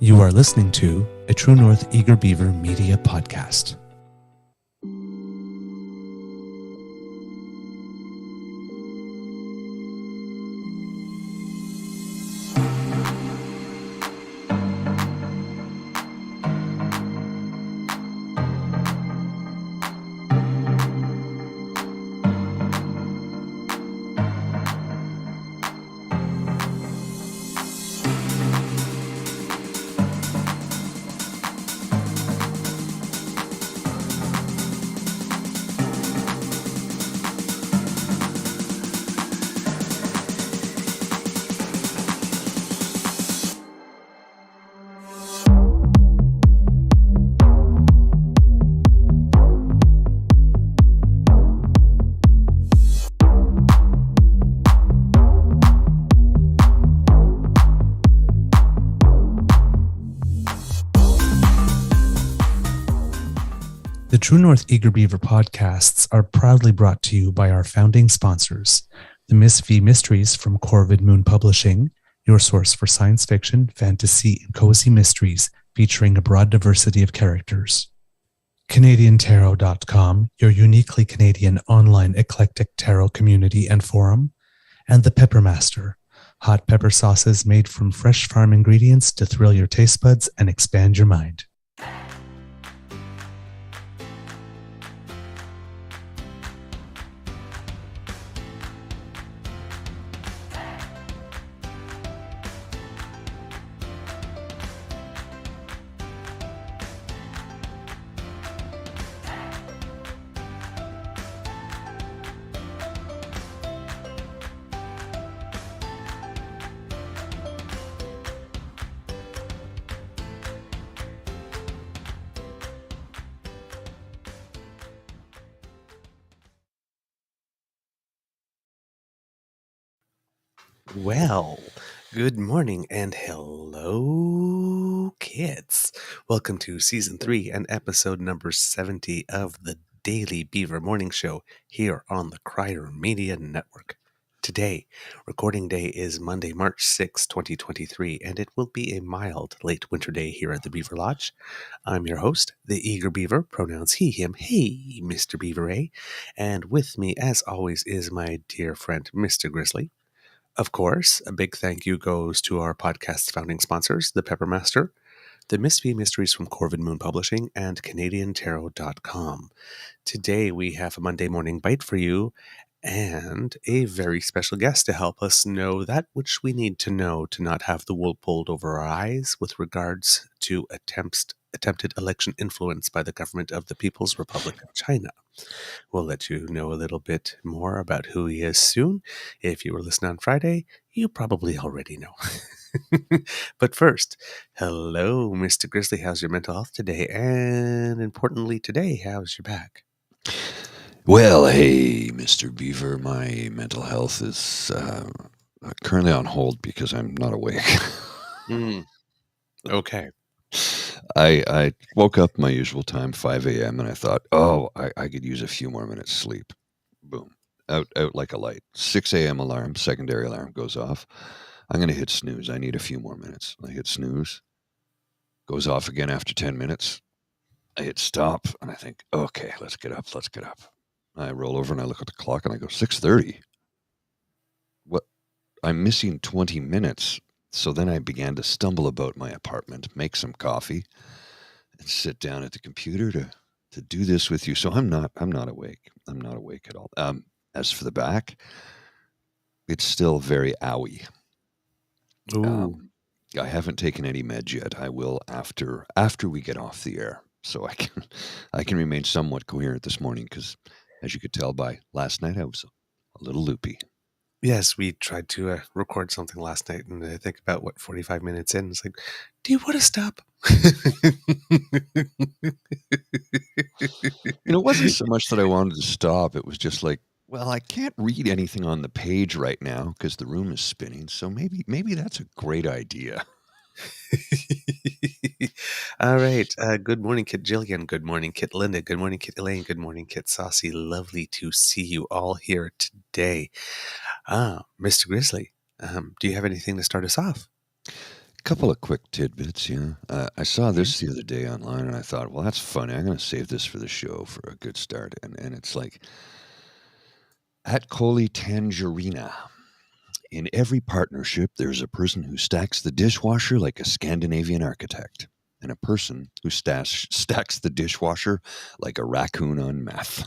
You are listening to a True North Eager Beaver Media Podcast. The True North Eager Beaver podcasts are proudly brought to you by our founding sponsors, the Miss V Mysteries from Corvid Moon Publishing, your source for science fiction, fantasy, and cozy mysteries featuring a broad diversity of characters. CanadianTarot.com, your uniquely Canadian online eclectic tarot community and forum, and The Peppermaster, hot pepper sauces made from fresh farm ingredients to thrill your taste buds and expand your mind. Well, good morning and hello, kids. Welcome to Season 3 and Episode number 70 of the Daily Beaver Morning Show here on the Crier Media Network. Today, recording day is Monday, March 6, 2023, and it will be a mild late winter day here at the Beaver Lodge. I'm your host, the Eager Beaver, pronouns he, him, hey, Mr. Beaver A, and with me, as always, is my dear friend, Mr. Grizzly. Of course, a big thank you goes to our podcast's founding sponsors, the Peppermaster, the Miss V Mysteries from Corvid Moon Publishing, and CanadianTarot.com. Today we have a Monday morning bite for you and a very special guest to help us know that which we need to know to not have the wool pulled over our eyes with regards to attempted election influence by the government of the People's Republic of China. We'll let you know a little bit more about who he is soon. If you were listening on Friday, you probably already know. But first, hello, Mr. Grizzly. How's your mental health today? And importantly today, how's your back? Well, hey, Mr. Beaver, my mental health is currently on hold because I'm not awake. Okay. I woke up my usual time, 5 a.m., and I thought, I could use a few more minutes sleep. Boom. Out like a light. 6 a.m. alarm, secondary alarm goes off. I'm going to hit snooze. I need a few more minutes. I hit snooze. Goes off again after 10 minutes. I hit stop, and I think, okay, let's get up. I roll over and I look at the clock and I go, 6:30. What? I'm missing 20 minutes. So then I began to stumble about my apartment, make some coffee, and sit down at the computer to do this with you. So I'm not awake. I'm not awake at all. As for the back, it's still very owie. I haven't taken any meds yet. I will after we get off the air, so I can remain somewhat coherent this morning because, as you could tell by last night, I was a little loopy. Yes, we tried to record something last night, and I think about 45 minutes in, it's like, do you want to stop? It wasn't so much that I wanted to stop. It was just like, well, I can't read anything on the page right now because the room is spinning. So maybe that's a great idea. All right. Good morning, Kit Jillian. Good morning, Kit Linda. Good morning, Kit Elaine. Good morning, Kit Saucy. Lovely to see you all here today. Mr. Grizzly, do you have anything to start us off? couple of quick tidbits, yeah. I saw this the other day online, and I thought, well, that's funny. I'm going to save this for the show for a good start. And it's like, at Coley Tangerina, in every partnership, there's a person who stacks the dishwasher like a Scandinavian architect, and a person who stacks the dishwasher like a raccoon on meth.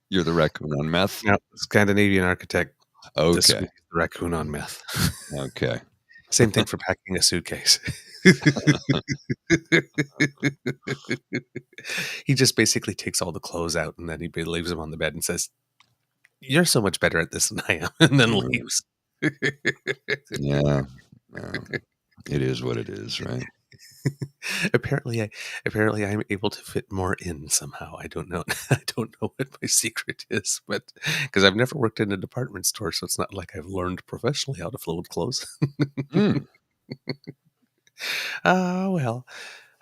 You're the raccoon on meth? No, Scandinavian architect. Okay. The raccoon on meth. Okay. Same thing for packing a suitcase. He just basically takes all the clothes out and then he leaves them on the bed and says, "You're so much better at this than I am," and then leaves. Yeah. It is what it is, right? Apparently I'm able to fit more in somehow. I don't know. I don't know what my secret is, but because I've never worked in a department store, so it's not like I've learned professionally how to fold clothes. Well.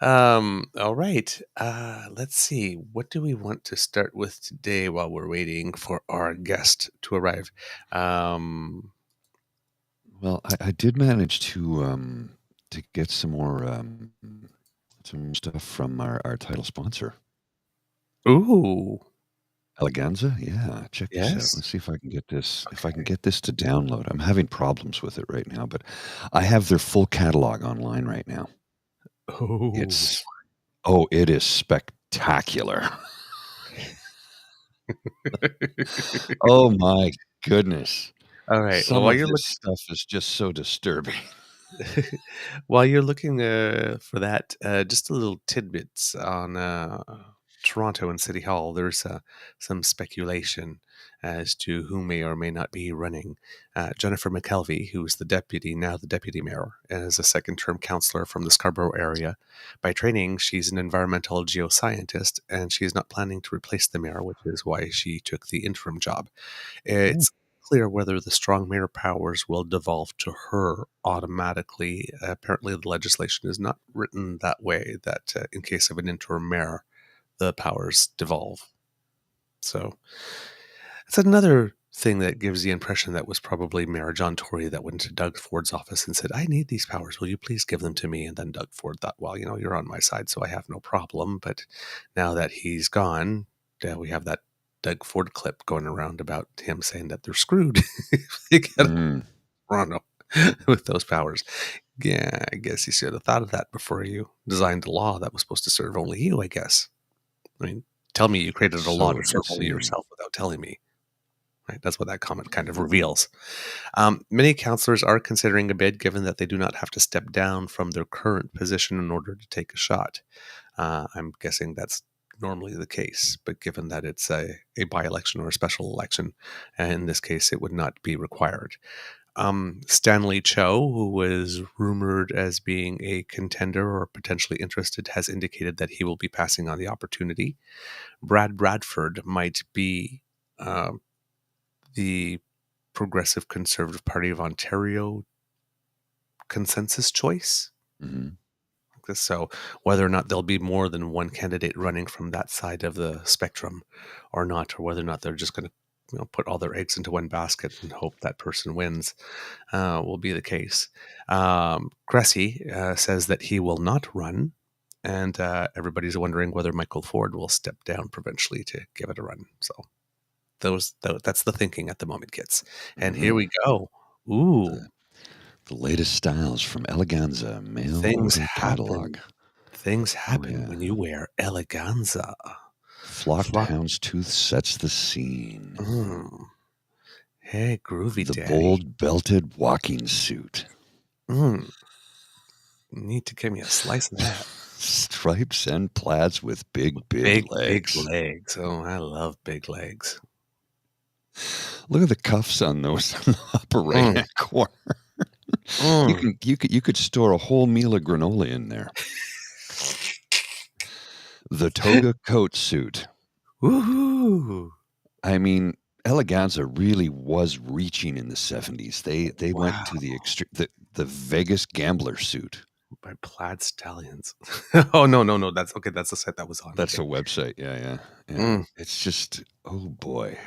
All right. Let's see. What do we want to start with today while we're waiting for our guest to arrive? Well, I did manage to get some more some stuff from our title sponsor. Ooh. Eleganza? Yeah, check this out. Yes. Let's see if I can get this if I can get this to download. I'm having problems with it right now, but I have their full catalog online right now. Oh. It is spectacular. Oh my goodness. All right. Some of this stuff is just so disturbing. While you're looking for that, just a little tidbits on Toronto and City Hall. There's some speculation as to who may or may not be running. Jennifer McKelvey, who's the deputy mayor, and is a second-term councillor from the Scarborough area. By training, she's an environmental geoscientist, and she's not planning to replace the mayor, which is why she took the interim job. It's clear whether the strong mayor powers will devolve to her automatically. Apparently, the legislation is not written that way, that in case of an interim mayor, the powers devolve. So it's another thing that gives the impression that was probably Mayor John Tory that went to Doug Ford's office and said, "I need these powers. Will you please give them to me?" And then Doug Ford thought, well, you're on my side, so I have no problem. But now that he's gone, we have that Doug Ford clip going around about him saying that they're screwed if they get Toronto with those powers. Yeah, I guess you should have thought of that before you designed a law that was supposed to serve only you, I guess. I mean, tell me you created a law to serve only yourself without telling me. Right? That's what that comment kind of reveals. Many councillors are considering a bid, given that they do not have to step down from their current position in order to take a shot. I'm guessing that's normally the case, but given that it's a by-election or a special election, in this case, it would not be required. Stanley Cho, who was rumored as being a contender or potentially interested, has indicated that he will be passing on the opportunity. Brad Bradford might be the Progressive Conservative Party of Ontario consensus choice. So whether or not there'll be more than one candidate running from that side of the spectrum or not, or whether or not they're just going to put all their eggs into one basket and hope that person wins, will be the case. Cressy says that he will not run, and everybody's wondering whether Michael Ford will step down provincially to give it a run. So that's the thinking at the moment, kids. And here we go. Ooh. The latest styles from Eleganza mail catalog. Things happen when you wear Eleganza. Flocked houndstooth sets the scene. Hey, groovy the daddy. Bold belted walking suit. You need to give me a slice of that. Stripes and plaids with big legs. Big legs. Oh, I love big legs. Look at the cuffs on those on the upper right-hand corner. You could store a whole meal of granola in there. The toga coat suit. Woohoo! I mean, Eleganza really was reaching in the 70s. They went to the extreme, the Vegas gambler suit by Plaid Stallions. Oh no, that's okay. That's the site that was on. That's a website. Yeah. It's just, oh boy,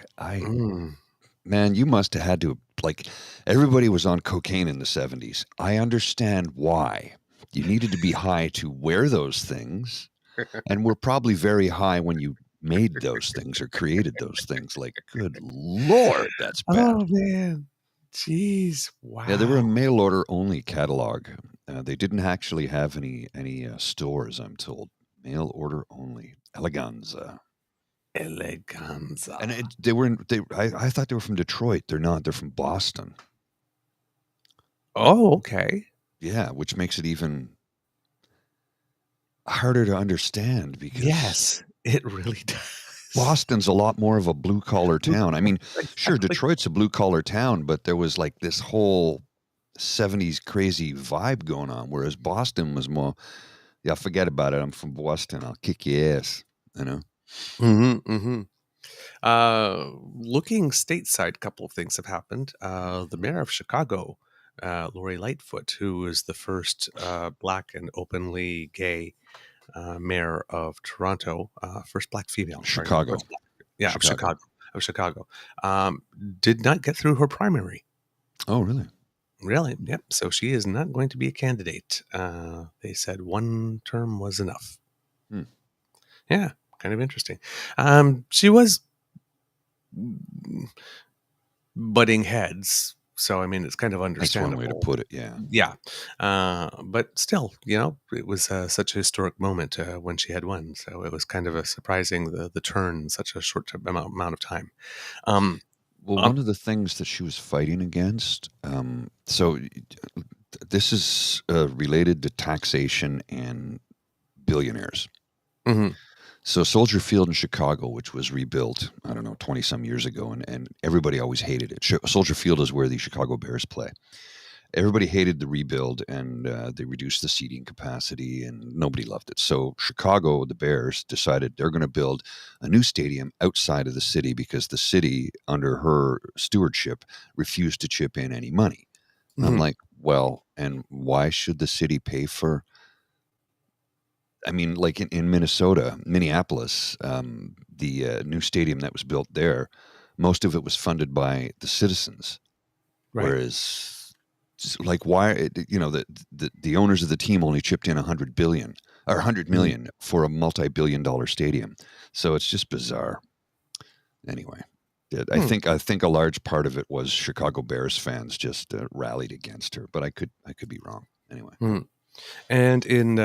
man, you must have had to like everybody was on cocaine in the 70s. I understand why. You needed to be high to wear those things, and we're probably very high when you made those things or created those things. Like, good Lord, that's bad. Oh man, jeez, Yeah, they were a wow, mail order only catalog. They didn't actually have any stores, I'm told. Mail order only. Eleganza. eleganza. And they were I thought they were from Detroit. They're not. They're from Boston. Oh, okay. Yeah, which makes it even harder to understand because Yes, it really does. Boston's a lot more of a blue collar town. I mean, sure, Exactly. Detroit's a blue collar town, but there was like this whole 70s crazy vibe going on, whereas Boston was more, yeah, forget about it. I'm from Boston. I'll kick your ass, you know? Mm-hmm, mm-hmm. Looking stateside, a couple of things have happened. The mayor of Chicago, Lori Lightfoot, who is the first black and openly gay mayor of Toronto, first black female, sorry, Chicago. first black, yeah, Chicago. of Chicago, did not get through her primary. Oh, really? Really? Yep. So she is not going to be a candidate. They said one term was enough. Hmm. Yeah, kind of interesting. She was butting heads. So, I mean, it's kind of That's understandable. one way to put it, yeah. Yeah. But still, it was such a historic moment when she had won. So it was kind of a surprising the turn in such a short amount of time. Um, Well, um, one of the things that she was fighting against, so this is related to taxation and billionaires. mhm. So Soldier Field in Chicago, which was rebuilt, I don't know, 20 some years ago, and everybody always hated it. Soldier Field is where the Chicago Bears play. Everybody hated the rebuild, and they reduced the seating capacity, and nobody loved it. So Chicago, the Bears, decided they're going to build a new stadium outside of the city because the city, under her stewardship, refused to chip in any money. And I'm Mhm. like, well, and why should the city pay for? I mean, like in Minnesota, Minneapolis, the new stadium that was built there, most of it was funded by the citizens. Right. Whereas, like, why, the owners of the team only chipped in 100 billion or 100 Mhm. million for a multi-billion-dollar stadium. So it's just bizarre. Anyway, I Hmm. think a large part of it was Chicago Bears fans just rallied against her, but I could be wrong. Anyway. Hmm. And in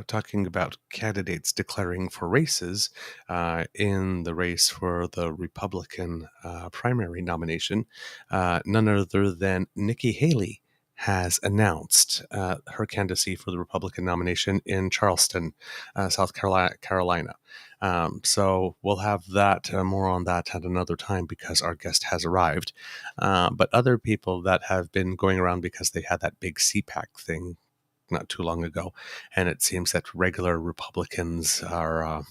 talking about candidates declaring for races, in the race for the Republican primary nomination, none other than Nikki Haley has announced her candidacy for the Republican nomination in Charleston, South Carolina. So we'll have that more on that at another time because our guest has arrived. But other people that have been going around because they had that big CPAC thing not too long ago, and it seems that regular Republicans are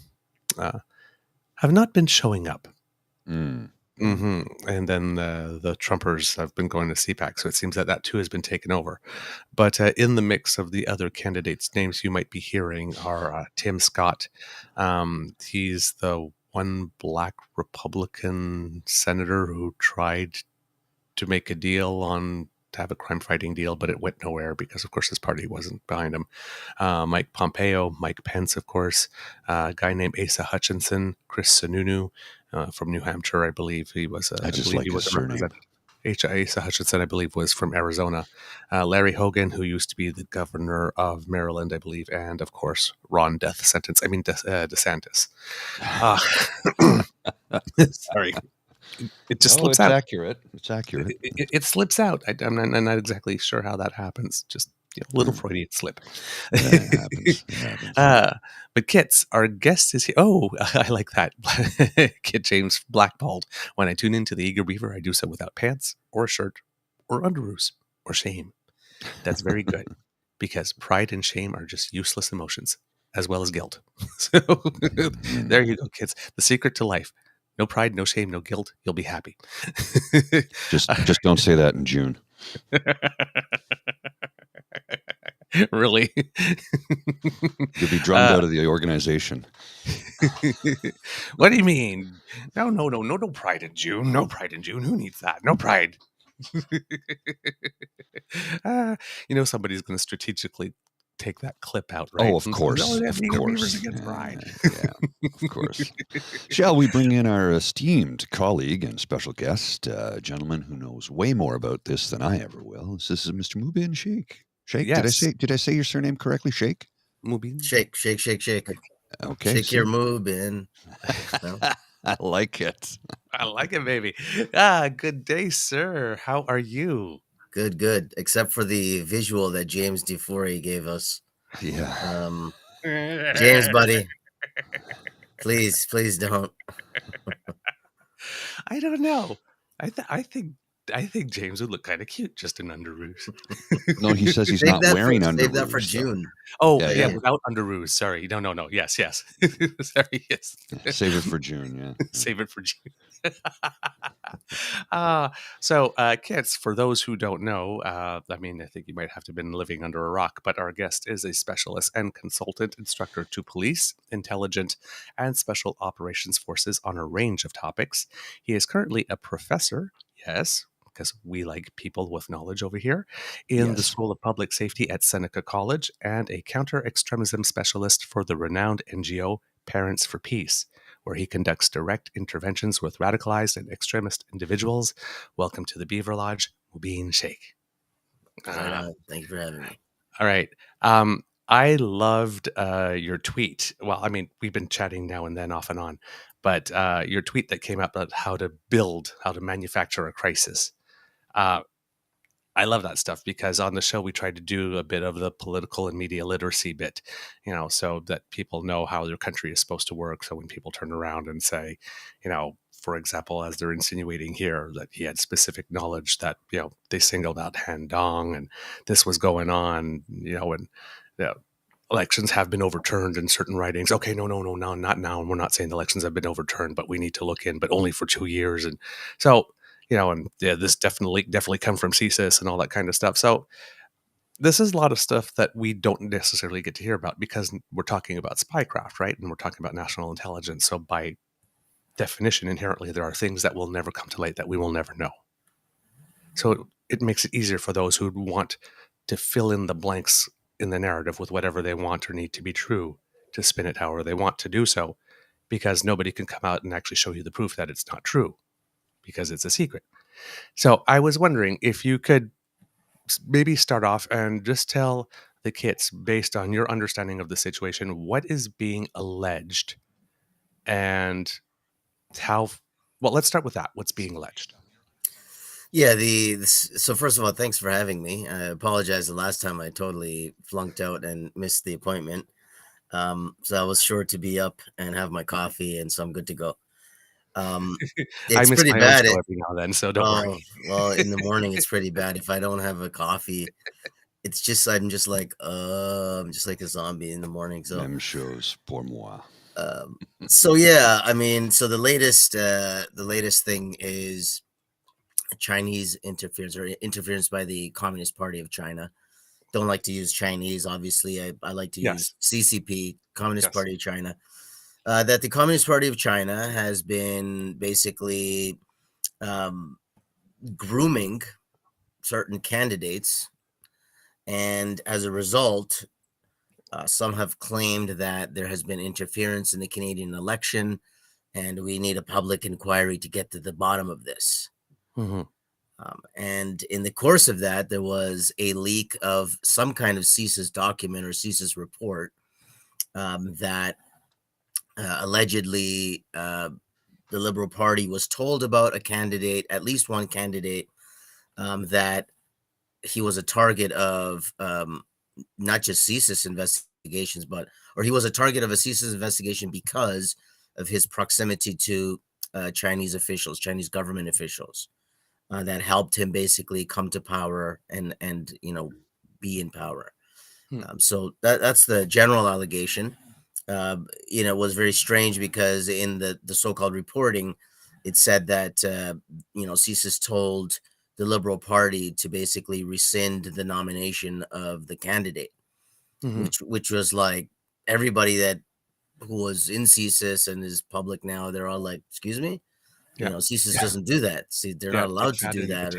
have not been showing up. Mm. And then the Trumpers have been going to CPAC, so it seems that that too has been taken over. But in the mix of the other candidates' names you might be hearing are Tim Scott. He's the one black Republican senator who tried to make a deal to have a crime fighting deal, but it went nowhere because, of course, his party wasn't behind him. Mike Pompeo, Mike Pence, of course, a guy named Asa Hutchinson, Chris Sununu from New Hampshire, I believe he was. I just like He his was a surname. representative. Asa Hutchinson, I believe, was from Arizona. Larry Hogan, who used to be the governor of Maryland, I believe, and of course Ron DeSantis. Sorry. It just No, slips it's out. accurate. It's accurate. It slips out. I'm not exactly sure how that happens. Just little Freudian slip. It happens. It happens. But Kits, our guest is here. Oh, I like that. Kit James blackballed. When I tune into the Eager Beaver, I do so without pants or shirt or underoos or shame. That's very good because pride and shame are just useless emotions as well as guilt. So there you go, kids. The secret to life. No pride, no shame, no guilt. You'll be happy. Just don't say that in June. Really? You'll be drummed out of the organization. What do you mean? No pride in June. No pride in June. Who needs that? No pride. Somebody's going to strategically take that clip out, right? Oh, of And so, course, yeah, of Beaver Beaver's course. against pride. Yeah, of course. Shall we bring in our esteemed colleague and special guest, a gentleman who knows way more about this than I ever will? This is Mr. Mubin Shaikh. Shaikh, Yes, did I say your surname correctly, Shaikh? Mubin. Shake, shake, shake, shake. Okay, Shake your see? Mubin. No? I like it. I like it, baby. Good day, sir. How are you? Good, good. Except for the visual that James DeFore gave us. Yeah. James, buddy, please don't. I don't know. I think James would look kind of cute just in underoos. No, he says he's not wearing Save that for underoos, though. June. Oh, Yeah, yeah, yeah. without underoos. Sorry. No. Yes. Sorry, yes. Save it for June, yeah. Save it for June. Kids, for those who don't know, I think you might have to have been living under a rock, but our guest is a specialist and consultant instructor to police, intelligence, and special operations forces on a range of topics. He is currently a professor, yes, because we like people with knowledge over here, in the Yes. School of Public Safety at Seneca College, and a counter-extremism specialist for the renowned NGO Parents for Peace, where he conducts direct interventions with radicalized and extremist individuals. Welcome to the Beaver Lodge, Mubin Shaikh. Right on. Thank you for having me. All right. I loved your tweet. Well, we've been chatting now and then off and on, but your tweet that came up about how to manufacture a crisis. I love that stuff because on the show we tried to do a bit of the political and media literacy bit, so that people know how their country is supposed to work. So when people turn around and say, for example, as they're insinuating here, that he had specific knowledge that, they singled out Han Dong and this was going on, and elections have been overturned in certain writings. Okay, no, not now. And we're not saying the elections have been overturned, but we need to look in, but only for 2 years. And so, this definitely come from CSIS and all that kind of stuff. So this is a lot of stuff that we don't necessarily get to hear about because we're talking about spycraft, right? And we're talking about national intelligence. So by definition, inherently, there are things that will never come to light that we will never know. So it makes it easier for those who want to fill in the blanks in the narrative with whatever they want or need to be true to spin it however they want to do so, because nobody can come out and actually show you the proof that it's not true because it's a secret. So I was wondering if you could maybe start off and just tell the kids, based on your understanding of the situation, what is being alleged and how. Well, let's start with that. What's being alleged? Yeah, so first of all, thanks for having me. I apologize the last time I totally flunked out and missed the appointment. So I was sure to be up and have my coffee, and so I'm good to go. It's pretty bad every now and then, so don't worry. Well, in the morning it's pretty bad. If I don't have a coffee, it's just I'm just like a zombie in the morning. So Même chose pour moi. So yeah, so the latest thing is Chinese interference by the Communist Party of China. Don't like to use Chinese, obviously. I like to use CCP, Communist Party of China. That the Communist Party of China has been basically grooming certain candidates, and as a result, some have claimed that there has been interference in the Canadian election, and we need a public inquiry to get to the bottom of this. Mm-hmm. And in the course of that, there was a leak of some kind of CSIS document or CSIS report that allegedly the Liberal Party was told about a candidate, at least one candidate, that he was a target of not just CSIS investigations, or he was a target of a CSIS investigation because of his proximity to Chinese government officials. That helped him basically come to power and be in power. So that's the general allegation. It was very strange because in the so-called reporting, it said that CSIS told the Liberal Party to basically rescind the nomination of the candidate, which was like everybody who was in CSIS and is public now, they're all like, excuse me. CSIS doesn't do that. See, they're not allowed to do that,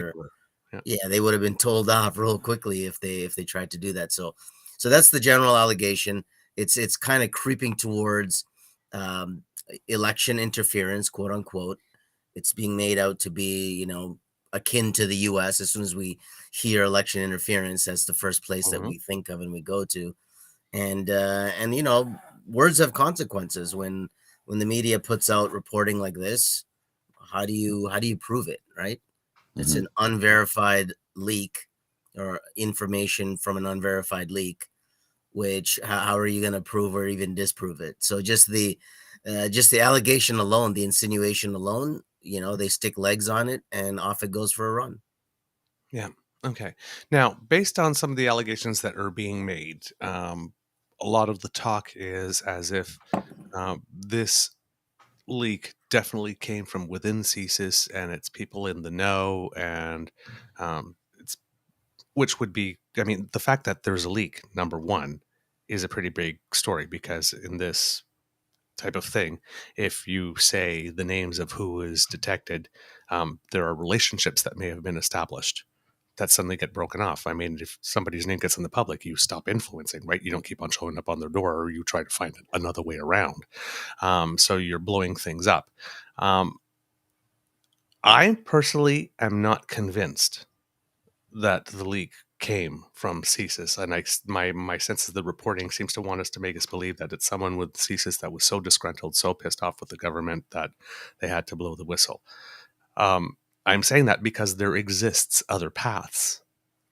Yeah, they would have been told off real quickly if they tried to do that. So that's the general allegation. It's kind of creeping towards um, election interference, quote unquote. It's being made out to be, akin to the U.S. As soon as we hear election interference, that's the first place that we think of and we go to. And words have consequences. When the media puts out reporting like this, how do you prove it, right? It's an unverified leak or information from an unverified leak, which how are you going to prove or even disprove it? So just the allegation alone, the insinuation alone, they stick legs on it and off it goes for a run. Yeah. Okay. Now, based on some of the allegations that are being made, a lot of the talk is as if this leak definitely came from within CSIS and it's people in the know, and it's which would be, I mean, the fact that there's a leak, number one, is a pretty big story, because in this type of thing, if you say the names of who is detected, there are relationships that may have been established that suddenly get broken off. I mean, if somebody's name gets in the public, you stop influencing, right? You don't keep on showing up on their door, or you try to find another way around. So you're blowing things up. I personally am not convinced that the leak came from CSIS, and my sense of the reporting seems to want us to make us believe that it's someone with CSIS that was so disgruntled, so pissed off with the government that they had to blow the whistle. I'm saying that because there exists other paths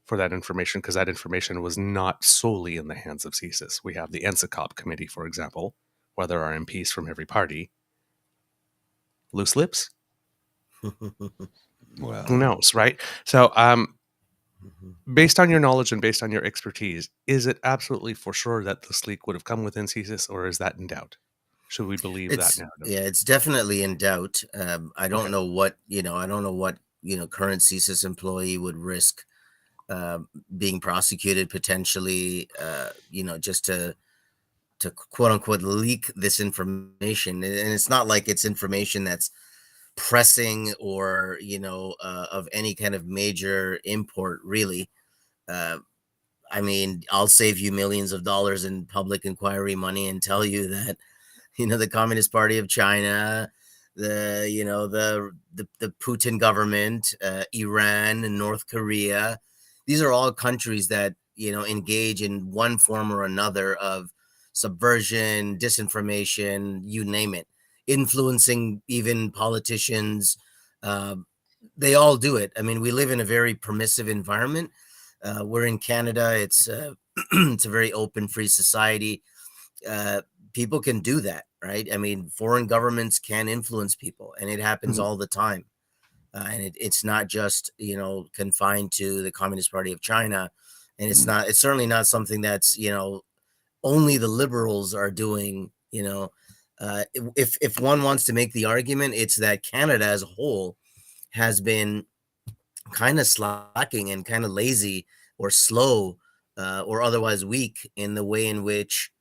for that information, because that information was not solely in the hands of CSIS. We have the NSICOP committee, for example, where there are MPs from every party. Loose lips? Well, Who knows, right? So, based on your knowledge and based on your expertise, is it absolutely for sure that this leak would have come within CSIS, or is that in doubt? Should we believe that narrative? Yeah, it's definitely in doubt. I don't Okay. know what current CSIS employee would risk being prosecuted potentially, just to quote unquote leak this information. And it's not like it's information that's pressing or of any kind of major import, really. I mean, I'll save you millions of dollars in public inquiry money and tell you that the Communist Party of China, the Putin government, Iran and North Korea, these are all countries that engage in one form or another of subversion, disinformation, you name it, influencing even politicians. They all do it. I mean, we live in a very permissive environment. We're in Canada. It's it's a very open, free society. People can do that, right? I mean, foreign governments can influence people, and it happens all the time. And it's not just confined to the Communist Party of China, and it's certainly not something that's only the liberals are doing. If one wants to make the argument, it's that Canada as a whole has been kind of slacking and kind of lazy or slow or otherwise weak in the way in which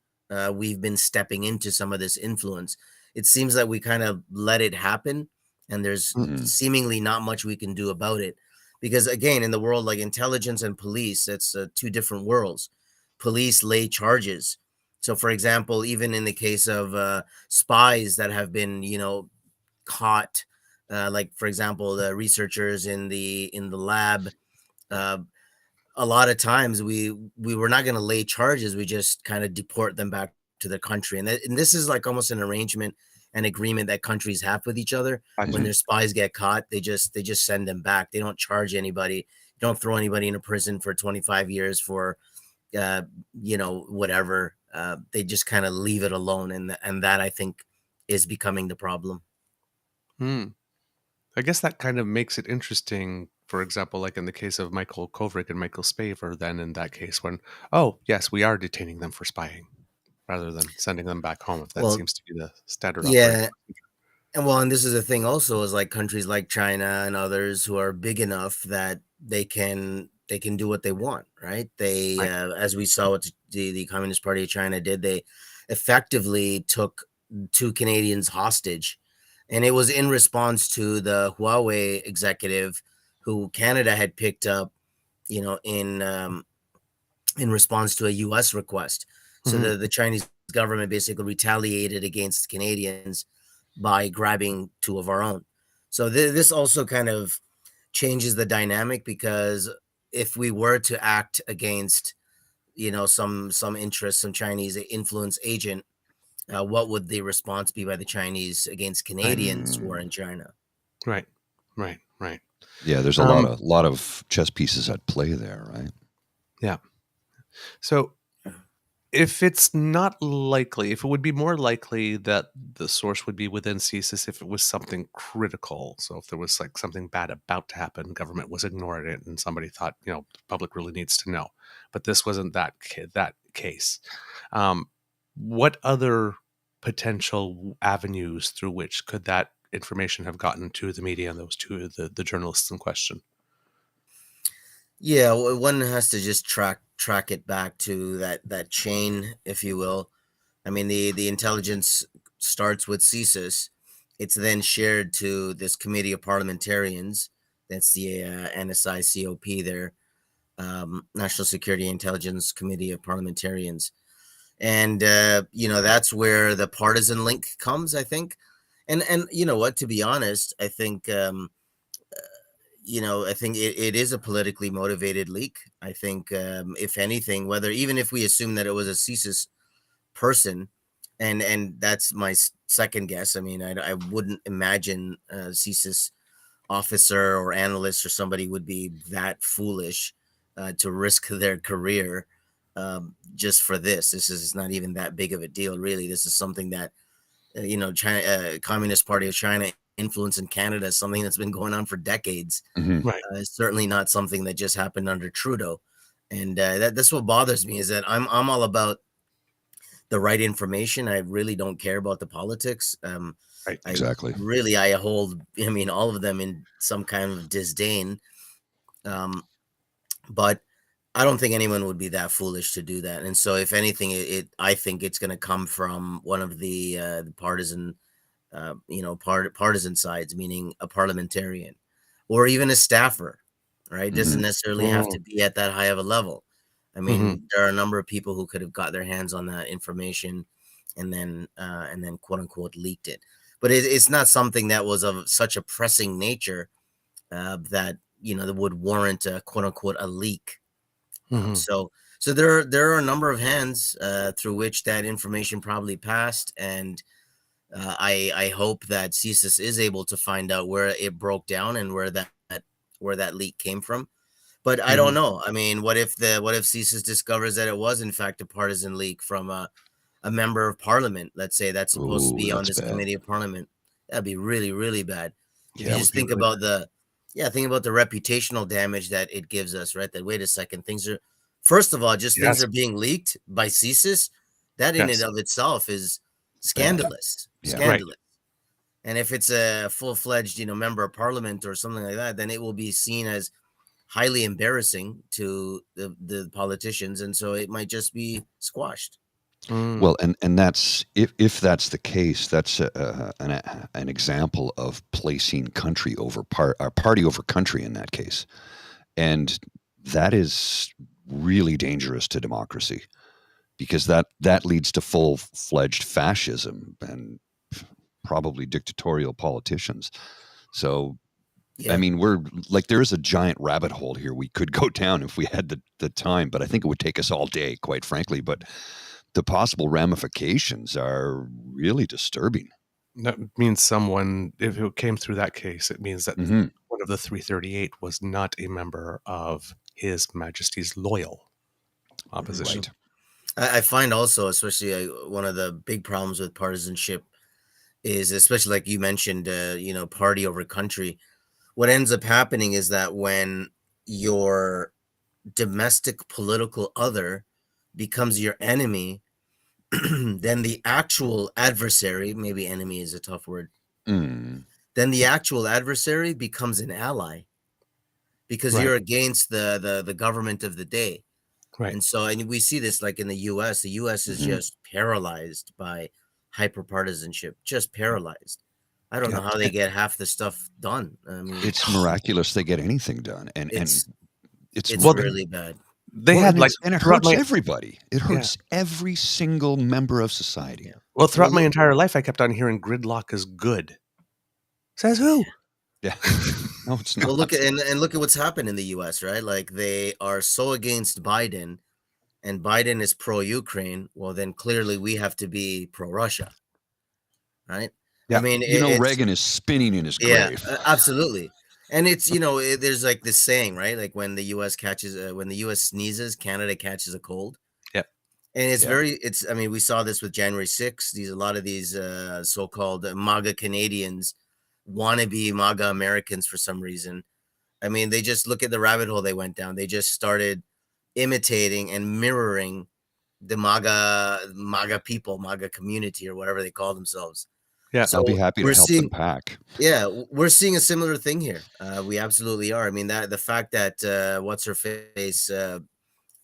we've been stepping into some of this influence. It seems that we kind of let it happen, and there's seemingly not much we can do about it. Because again, in the world like intelligence and police, it's two different worlds. Police lay charges. So, for example, even in the case of spies that have been, caught, like for example, the researchers in the lab, a lot of times we were not going to lay charges. We just kind of deport them back to their country, and this is like almost an arrangement, an agreement that countries have with each other. When their spies get caught, they just send them back. They don't charge anybody. Don't throw anybody into prison for 25 years for whatever. They just kind of leave it alone, and that I think is becoming the problem. I guess that kind of makes it interesting. For example, like in the case of Michael Kovrig and Michael Spavor, then in that case when, oh, yes, we are detaining them for spying rather than sending them back home, if that seems to be the standard operating. Yeah. And this is the thing also, is like countries like China and others who are big enough that they can do what they want, right? They, as we saw what the Communist Party of China did, they effectively took 2 Canadians hostage. And it was in response to the Huawei executive who Canada had picked up, in response to a U.S. request. So the Chinese government basically retaliated against Canadians by grabbing 2 of our own. So this also kind of changes the dynamic, because if we were to act against, some interest, some Chinese influence agent, what would the response be by the Chinese against Canadians who are in China? Right. Yeah, there's a lot of chess pieces at play there, right? Yeah. So if it's not likely, if it would be more likely that the source would be within CSIS if it was something critical. So if there was like something bad about to happen, government was ignoring it, and somebody thought, the public really needs to know. But this wasn't that case. What other potential avenues through which could that information have gotten to the media and those two, the journalists in question? Yeah, one has to just track it back to that chain, if you will. I mean, the intelligence starts with CSIS. It's then shared to this committee of parliamentarians. That's the NSI-COP there, National Security Intelligence Committee of Parliamentarians. And, that's where the partisan link comes, I think. And you know what, to be honest, I think, I think it is a politically motivated leak. I think, if anything, even if we assume that it was a CSIS person, and that's my second guess. I mean, I wouldn't imagine a CSIS officer or analyst or somebody would be that foolish to risk their career just for this. This is not even that big of a deal, really. This is something that China, Communist Party of China influence in Canada is something that's been going on for decades. Right. It's certainly not something that just happened under Trudeau. And that's what bothers me, is that I'm all about the right information. I really don't care about the politics. Right. Exactly. I hold, all of them in some kind of disdain. But I don't think anyone would be that foolish to do that. And so, if anything, I think it's going to come from one of the partisan, partisan sides, meaning a parliamentarian or even a staffer, right? Doesn't necessarily have to be at that high of a level. I mean, there are a number of people who could have got their hands on that information and then quote unquote leaked it. But it's not something that was of such a pressing nature that would warrant a quote unquote a leak. So there are a number of hands through which that information probably passed, and I hope that CSIS is able to find out where it broke down and where that leak came from. But I don't know. I mean, what if CSIS discovers that it was in fact a partisan leak from a member of parliament? Let's say that's supposed to be on this committee of parliament. That'd be really, really bad. If you just think about the reputational damage that it gives us, right? That, wait a second, things are things are being leaked by CSIS. That in and of itself is scandalous. Scandalous. Right. And if it's a full-fledged, member of parliament or something like that, then it will be seen as highly embarrassing to the politicians, and so it might just be squashed. Well, and that's if that's the case, that's an example of placing country over party over country in that case, and that is really dangerous to democracy, because that leads to full-fledged fascism and probably dictatorial politicians. So. Yeah. I mean, we're like, there is a giant rabbit hole here we could go down if we had the time, but I think it would take us all day, quite frankly. But the possible ramifications are really disturbing. That means someone, if it came through that case, it means that one of the 338 was not a member of His Majesty's loyal opposition. Right. I find also, especially one of the big problems with partisanship is, especially like you mentioned, party over country. What ends up happening is that when your domestic political other becomes your enemy, then the actual adversary, maybe enemy is a tough word, then the actual adversary becomes an ally, because you're against the government of the day. Right. And so, and we see this like in the US. The US is just paralyzed by hyperpartisanship, just paralyzed. I don't know Yeah. how they get half the stuff done. I mean, It's miraculous they get anything done, and it's it's it's Well, really bad. they well, had like and it throughout hurts my everybody. It yeah. hurts every single member of society. Yeah. Well, throughout my Well, entire life, I kept on hearing gridlock is good. Says who? Yeah. No, it's well, not. look at and look at what's happened in the U.S. Right? Like they are so against Biden, and Biden is pro-Ukraine. Well, then clearly we have to be pro-Russia, right? I Yeah, mean, it's Reagan is spinning in his yeah, grave. absolutely. And it's there's like this saying, right? Like when the U.S. when the U.S. sneezes, Canada catches a cold. Yeah. And it's Yeah. I mean, we saw this with January 6th. A lot of these so-called MAGA Canadians want to be MAGA Americans for some reason. I mean, they just look at the rabbit hole they went down. They just started imitating and mirroring the MAGA people, MAGA community, or whatever they call themselves. Yeah. I'll be So happy to we're help seeing, them pack. yeah, we're seeing a similar thing here. We absolutely are. I mean, that the fact that what's her face,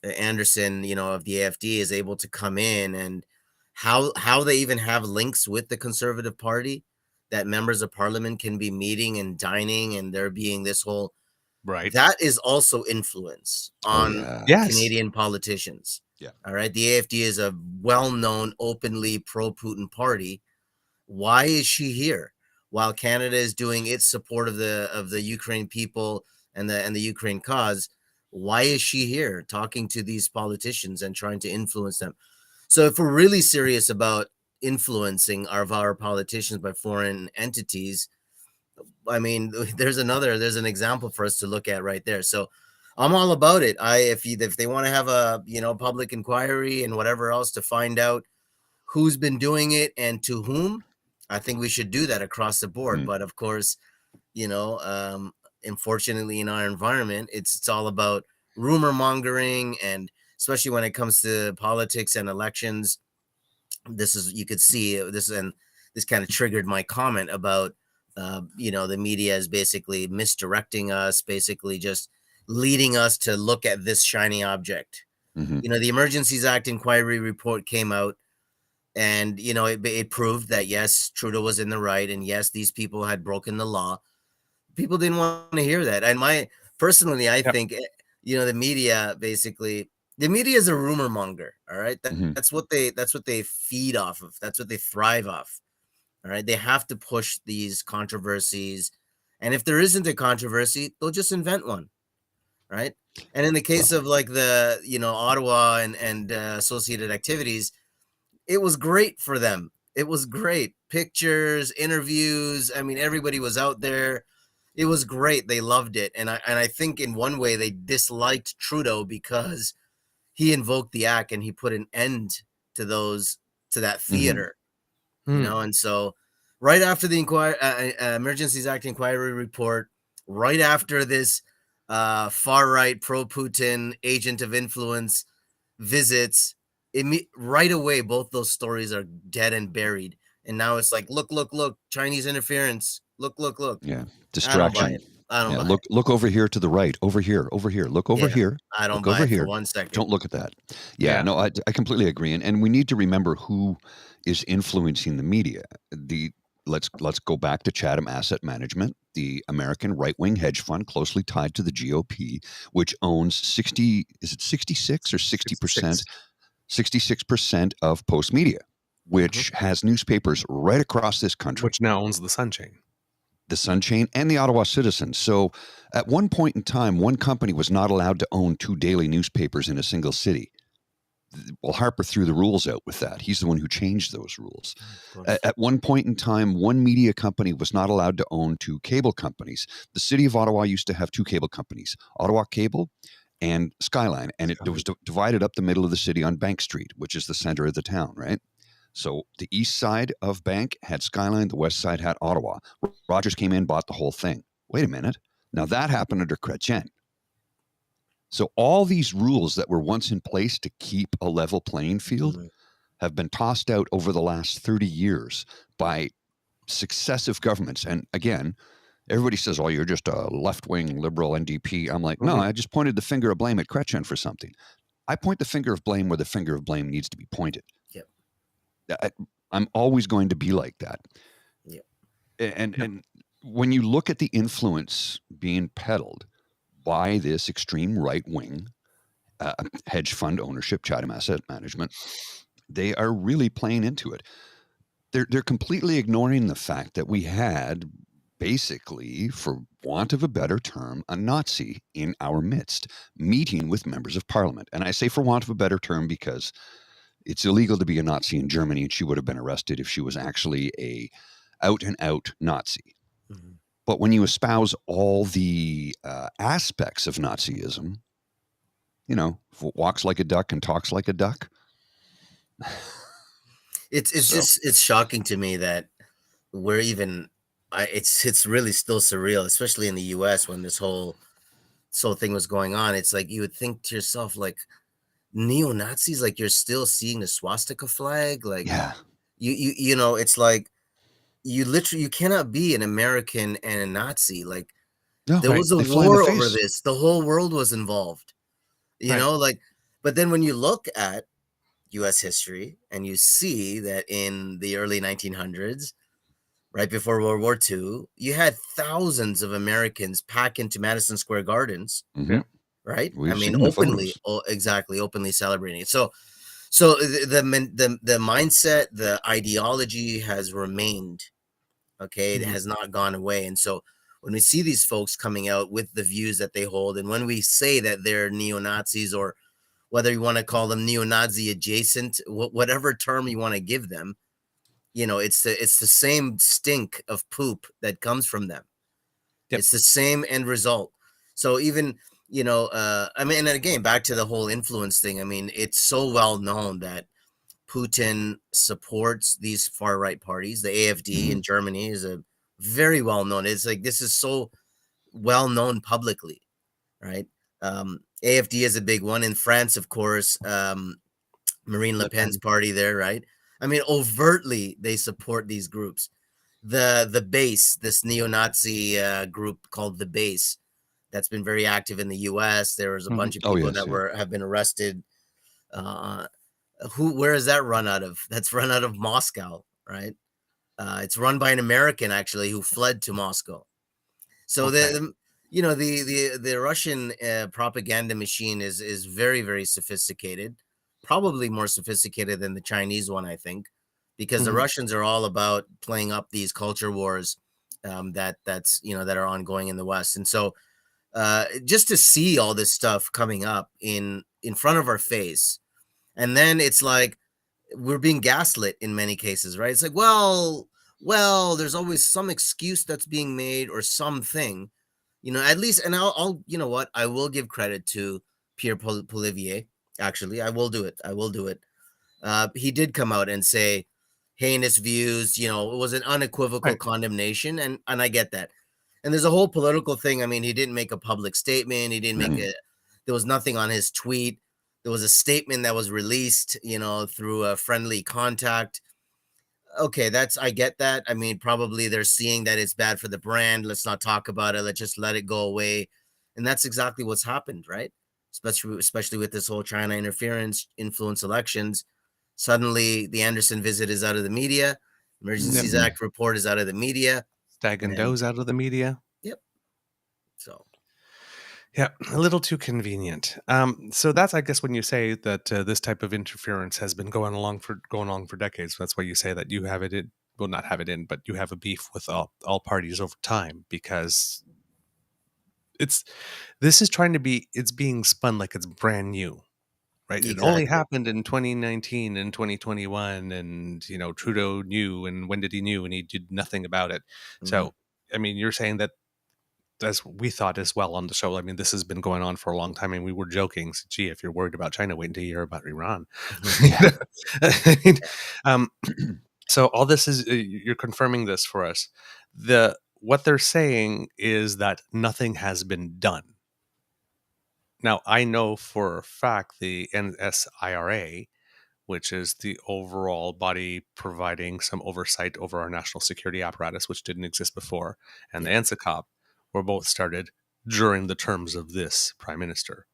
Anderson, of the AFD is able to come in, and how they even have links with the Conservative Party, that members of Parliament can be meeting and dining, and there being this whole Right. that is also influence Oh, on yeah. Yes. Canadian politicians. Yeah. All right. The AFD is a well-known, openly pro-Putin party. Why is she here while Canada is doing its support of the Ukraine people and the Ukraine cause? Why is she here talking to these politicians and trying to influence them? So if we're really serious about influencing our politicians by foreign entities, I mean, there's an example for us to look at right there. So I'm all about it. If they want to have a public inquiry and whatever else to find out who's been doing it and to whom, I think we should do that across the board. But of course, unfortunately, in our environment, it's all about rumor mongering, and especially when it comes to politics and elections. You could see this, and this kind of triggered my comment about the media is basically misdirecting us, basically just leading us to look at this shiny object. The Emergencies Act inquiry report came out, and it proved that yes, Trudeau was in the right, and yes, these people had broken the law. People didn't want to hear that. And I think the media is a rumor monger. All right, that's what they feed off of. That's what they thrive off. All right, they have to push these controversies, and if there isn't a controversy, they'll just invent one, right? And in the case of like the Ottawa and associated activities, it was great for them. It was great. Pictures, interviews. I mean, everybody was out there. It was great. They loved it. And I think in one way they disliked Trudeau because he invoked the act and he put an end to that theater, and so right after the Emergencies Act inquiry report, right after this far right pro-Putin agent of influence visits, right away both those stories are dead and buried, and now it's like look, Chinese interference, look. Yeah, I don't buy distraction. it. I don't buy it. Look over here to the right. Over here. Look over here. I don't Look buy over it here. for 1 second. Don't look at that. Yeah. No, I completely agree, and we need to remember who is influencing the media. Let's go back to Chatham Asset Management, the American right-wing hedge fund closely tied to the GOP, which owns 66 or 60%? 66% of Post Media, which has newspapers right across this country. Which now owns the Sun Chain. The Sun Chain and the Ottawa Citizen. So at one point in time, one company was not allowed to own two daily newspapers in a single city. Well, Harper threw the rules out with that. He's the one who changed those rules. At one point in time, one media company was not allowed to own two cable companies. The city of Ottawa used to have two cable companies, Ottawa Cable and Skyline, and it was divided up the middle of the city on Bank Street, which is the center of the town, right? So the east side of Bank had Skyline, the west side had Ottawa. Rogers came in, bought the whole thing. Wait a minute. Now that happened under Chrétien. So all these rules that were once in place to keep a level playing field have been tossed out over the last 30 years by successive governments. And again, everybody says, oh, you're just a left-wing liberal NDP. I'm like, no, I just pointed the finger of blame at Chrétien for something. I point the finger of blame where the finger of blame needs to be pointed. Yep. I'm always going to be like that. Yep. And when you look at the influence being peddled by this extreme right wing hedge fund ownership, Chatham Asset Management, they are really playing into it. They're completely ignoring the fact that we had basically, for want of a better term, a Nazi in our midst, meeting with members of parliament. And I say for want of a better term because it's illegal to be a Nazi in Germany, and she would have been arrested if she was actually a out and out Nazi. Mm-hmm. But when you espouse all the aspects of Nazism, you know, walks like a duck and talks like a duck. It's shocking to me that we're even. It's really still surreal, especially in the U.S. when this whole thing was going on. It's like you would think to yourself, like, neo-Nazis, like you're still seeing the swastika flag, like Yeah. You know, it's like you cannot be an American and a Nazi. Like No, there was a they fly in the war over face. this. The whole world was involved. You know, like, but then when you look at US history and you see that in the early 1900s, right before World War II, you had thousands of Americans pack into Madison Square Gardens, Mhm. right? We've I mean, seen the openly, photos. exactly, openly celebrating it. So the mindset, the ideology has remained. Okay, it has not gone away. And so when we see these folks coming out with the views that they hold, and when we say that they're neo-Nazis, or whether you want to call them neo-Nazi adjacent, whatever term you want to give them, you know, it's the same stink of poop that comes from them. Yep. It's the same end result. So even, you know, I mean, and again, back to the whole influence thing. I mean, it's so well known that Putin supports these far right parties. The AfD in Germany is a very well known. It's like this is so well known publicly, right? AfD is a big one in France, of course. Marine Le Pen's party there, right? I mean, overtly they support these groups. The Base, this neo-Nazi group called the Base, that's been very active in the U.S. There was a bunch of people that have been arrested. Where is that run out of? That's run out of Moscow, right? It's run by an American actually who fled to Moscow. So you know, the Russian propaganda machine is very, very sophisticated, probably more sophisticated than the Chinese one, I think, because the Russians are all about playing up these culture wars that's you know, that are ongoing in the West. And so just to see all this stuff coming up in front of our face, and then it's like we're being gaslit in many cases, right? It's like, well, there's always some excuse that's being made or something, you know, at least. And I'll you know what, I will give credit to Pierre Polivier. Actually, I will do it. He did come out and say heinous views, you know, it was an unequivocal condemnation, and I get that. And there's a whole political thing. I mean, he didn't make a public statement. He didn't make there was nothing on his tweet. There was a statement that was released, you know, through a friendly contact. Okay, I get that. I mean, probably they're seeing that it's bad for the brand. Let's not talk about it. Let's just let it go away. And that's exactly what's happened, right? Especially with this whole China interference, influence elections. Suddenly, the Anderson visit is out of the media. Emergencies Act report is out of the media. Stag and Doe's out of the media. Yep. So. Yeah, a little too convenient. So that's, I guess, when you say that this type of interference has been going on for decades. That's why you say that you have it in, well, not have it in, but you have a beef with all parties over time, because it's being spun like it's brand new, right? Exactly. It only happened in 2019 and 2021, and you know, Trudeau knew, and when did he knew, and he did nothing about it. So, I mean, you're saying that, as we thought as well on the show, I mean, this has been going on for a long time, and we were joking, so, gee, if you're worried about China, wait until you hear about Iran. I mean, so all this is, you're confirming this for us. What they're saying is that nothing has been done. Now, I know for a fact the NSIRA, which is the overall body providing some oversight over our national security apparatus, which didn't exist before, and the NSICOP were both started during the terms of this prime minister.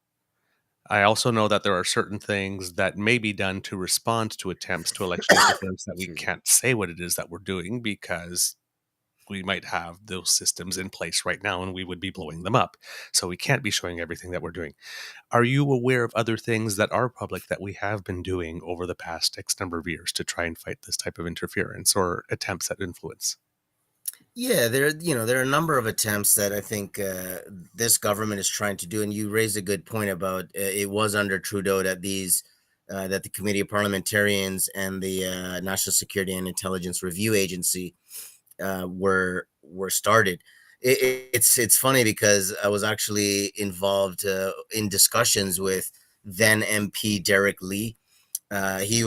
I also know that there are certain things that may be done to respond to attempts to election interference that we can't say what it is that we're doing, because we might have those systems in place right now and we would be blowing them up. So we can't be showing everything that we're doing. Are you aware of other things that are public that we have been doing over the past X number of years to try and fight this type of interference or attempts at influence? Yeah, there are a number of attempts that I think this government is trying to do, and you raised a good point about it was under Trudeau that that the Committee of Parliamentarians and the National Security and Intelligence Review Agency were started. It's funny because I was actually involved in discussions with then MP Derek Lee. He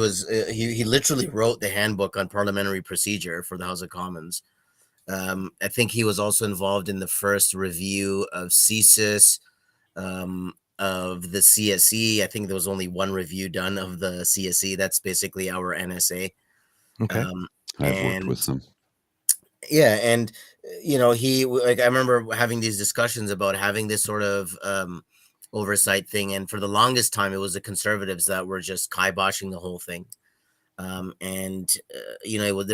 literally wrote the handbook on parliamentary procedure for the House of Commons. I think he was also involved in the first review of CSIS, of the CSE. I think there was only one review done of the CSE. That's basically our NSA. Okay. I've worked with them. Yeah, and I remember having these discussions about having this sort of oversight thing, and for the longest time, it was the Conservatives that were just kiboshing the whole thing. There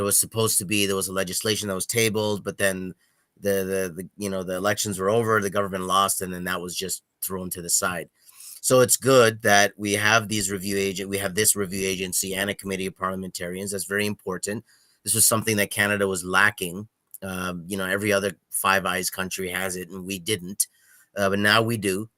was supposed to be, there was a legislation that was tabled, but then the elections were over, the government lost, and then that was just thrown to the side. So it's good that we have this review agency and a committee of parliamentarians. That's very important. This was something that Canada was lacking. Every other Five Eyes country has it, and we didn't, but now we do.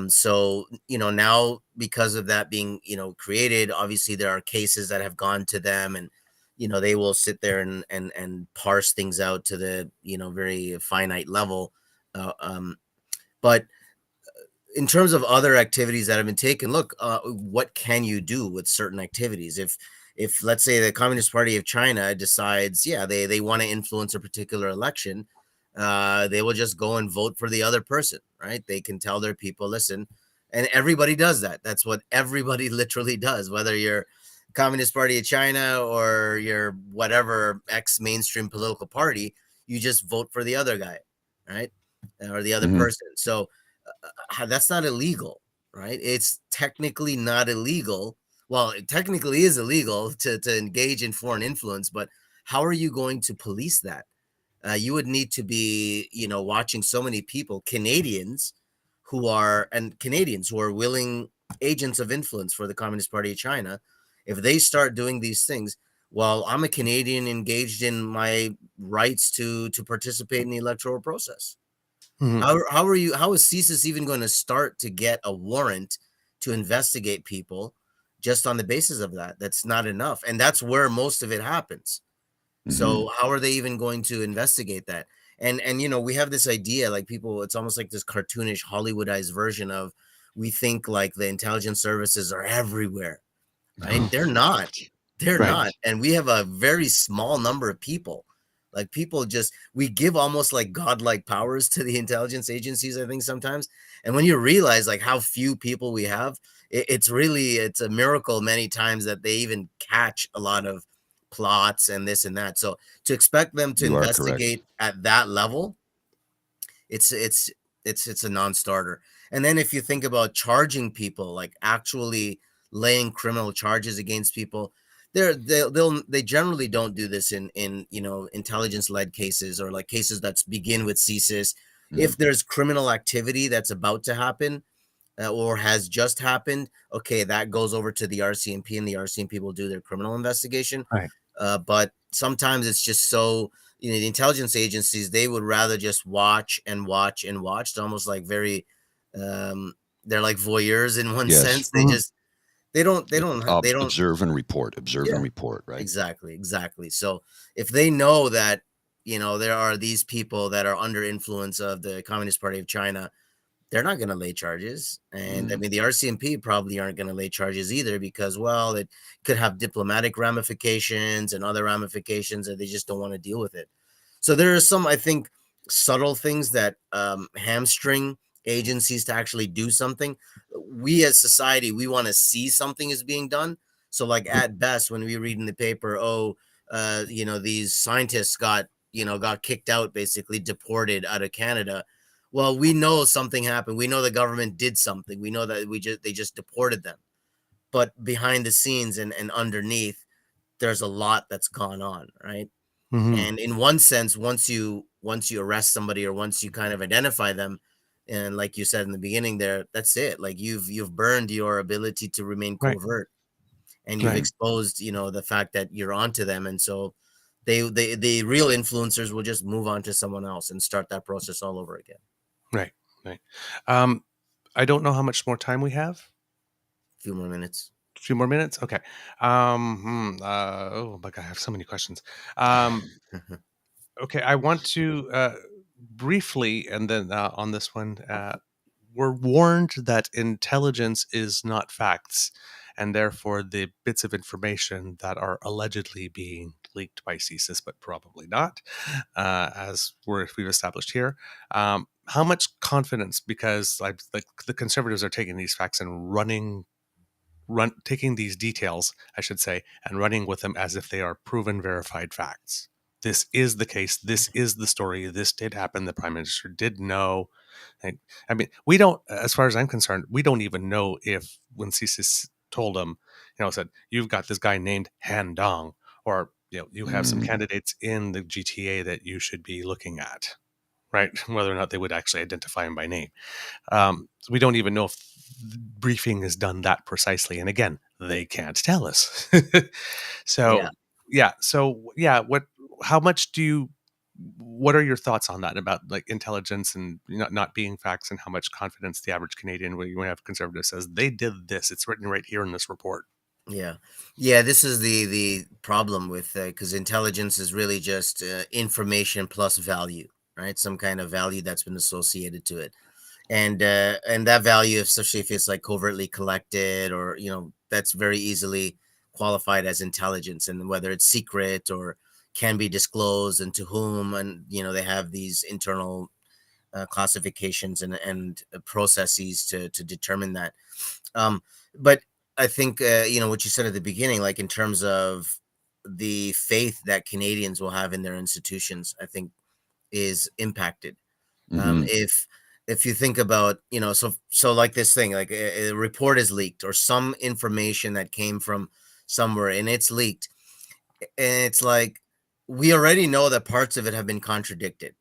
So now, because of that being created, obviously there are cases that have gone to them, and they will sit there and parse things out to the very finite level. But in terms of other activities that have been taken, look, what can you do with certain activities? If let's say the Communist Party of China decides, they want to influence a particular election, they will just go and vote for the other person, right? They can tell their people, listen, and everybody does that. That's what everybody literally does, whether you're Communist Party of China or you're whatever ex-mainstream political party, you just vote for the other guy, right? Or the other person. So that's not illegal, right? It's technically not illegal. Well, it technically is illegal to engage in foreign influence, but how are you going to police that? You would need to be, watching so many people, Canadians who are willing agents of influence for the Communist Party of China. If they start doing these things, well, I'm a Canadian engaged in my rights to participate in the electoral process. Mhm. How is CSIS even going to start to get a warrant to investigate people just on the basis of that? That's not enough. And that's where most of it happens. So how are they even going to investigate that? And we have this idea, like, people, it's almost like this cartoonish Hollywoodized version of, we think like the intelligence services are everywhere, right? They're not. They're Right. not. And we have a very small number of people. Like, we give almost like godlike powers to the intelligence agencies, I think, sometimes. And when you realize like how few people we have, it's a miracle many times that they even catch a lot of plots and this and that. So to expect them to investigate at that level, it's a non-starter. And then if you think about charging people, like actually laying criminal charges against people, they generally don't do this in intelligence-led cases, or like cases that begin with CSIS. If there's criminal activity that's about to happen, or has just happened, okay, that goes over to the RCMP, and the RCMP will do their criminal investigation. Right. But sometimes it's just so, the intelligence agencies, they would rather just watch and watch and watch. It's almost like very, they're like voyeurs in one sense. They don't observe and report, and report, right? Exactly. So if they know that, there are these people that are under influence of the Communist Party of China, they're not going to lay charges. And I mean, the RCMP probably aren't going to lay charges either, because, well, it could have diplomatic ramifications and other ramifications, and they just don't want to deal with it. So there are some, I think, subtle things that hamstring agencies to actually do something. We as society, we want to see something is being done. So like, at best, when we read in the paper, these scientists got kicked out, basically deported out of Canada. Well, we know something happened. We know the government did something. We know that they just deported them. But behind the scenes and underneath, there's a lot that's gone on, right? And in one sense, once you arrest somebody, or once you kind of identify them, and like you said in the beginning there, that's it. Like you've burned your ability to remain Right. covert, and you've Right. exposed, the fact that you're onto them. And so the real influencers will just move on to someone else and start that process all over again. Right. Right. I don't know how much more time we have. A few more minutes. A few more minutes. Okay. Oh my God, I have so many questions. Okay, I want to briefly, and then on this one, we're warned that intelligence is not facts, and therefore the bits of information that are allegedly being leaked by CSIS, but probably not, as we've established here. How much confidence? Because the conservatives are taking these facts and taking these details, I should say, and running with them as if they are proven, verified facts. This is the case. This is the story. This did happen. The prime minister did know. I mean, we don't, as far as I'm concerned, we don't even know if when CSIS told him, said, you've got this guy named Han Dong, or, you have some candidates in the GTA that you should be looking at, right? Whether or not they would actually identify him by name. We don't even know if the briefing is done that precisely. And again, they can't tell us. So, how much what are your thoughts on that about like intelligence and not being facts, and how much confidence the average Canadian, when you have conservative, says they did this, it's written right here in this report? Yeah. This is the problem with, because intelligence is really just information plus value, right? Some kind of value that's been associated to it. And that value, especially if it's like covertly collected, or that's very easily qualified as intelligence, and whether it's secret or can be disclosed and to whom, and they have these internal classifications and processes to determine that. But I think what you said at the beginning, like in terms of the faith that Canadians will have in their institutions, I think is impacted. If you think about, so like this thing, like a report is leaked, or some information that came from somewhere and it's leaked, and it's like, we already know that parts of it have been contradicted.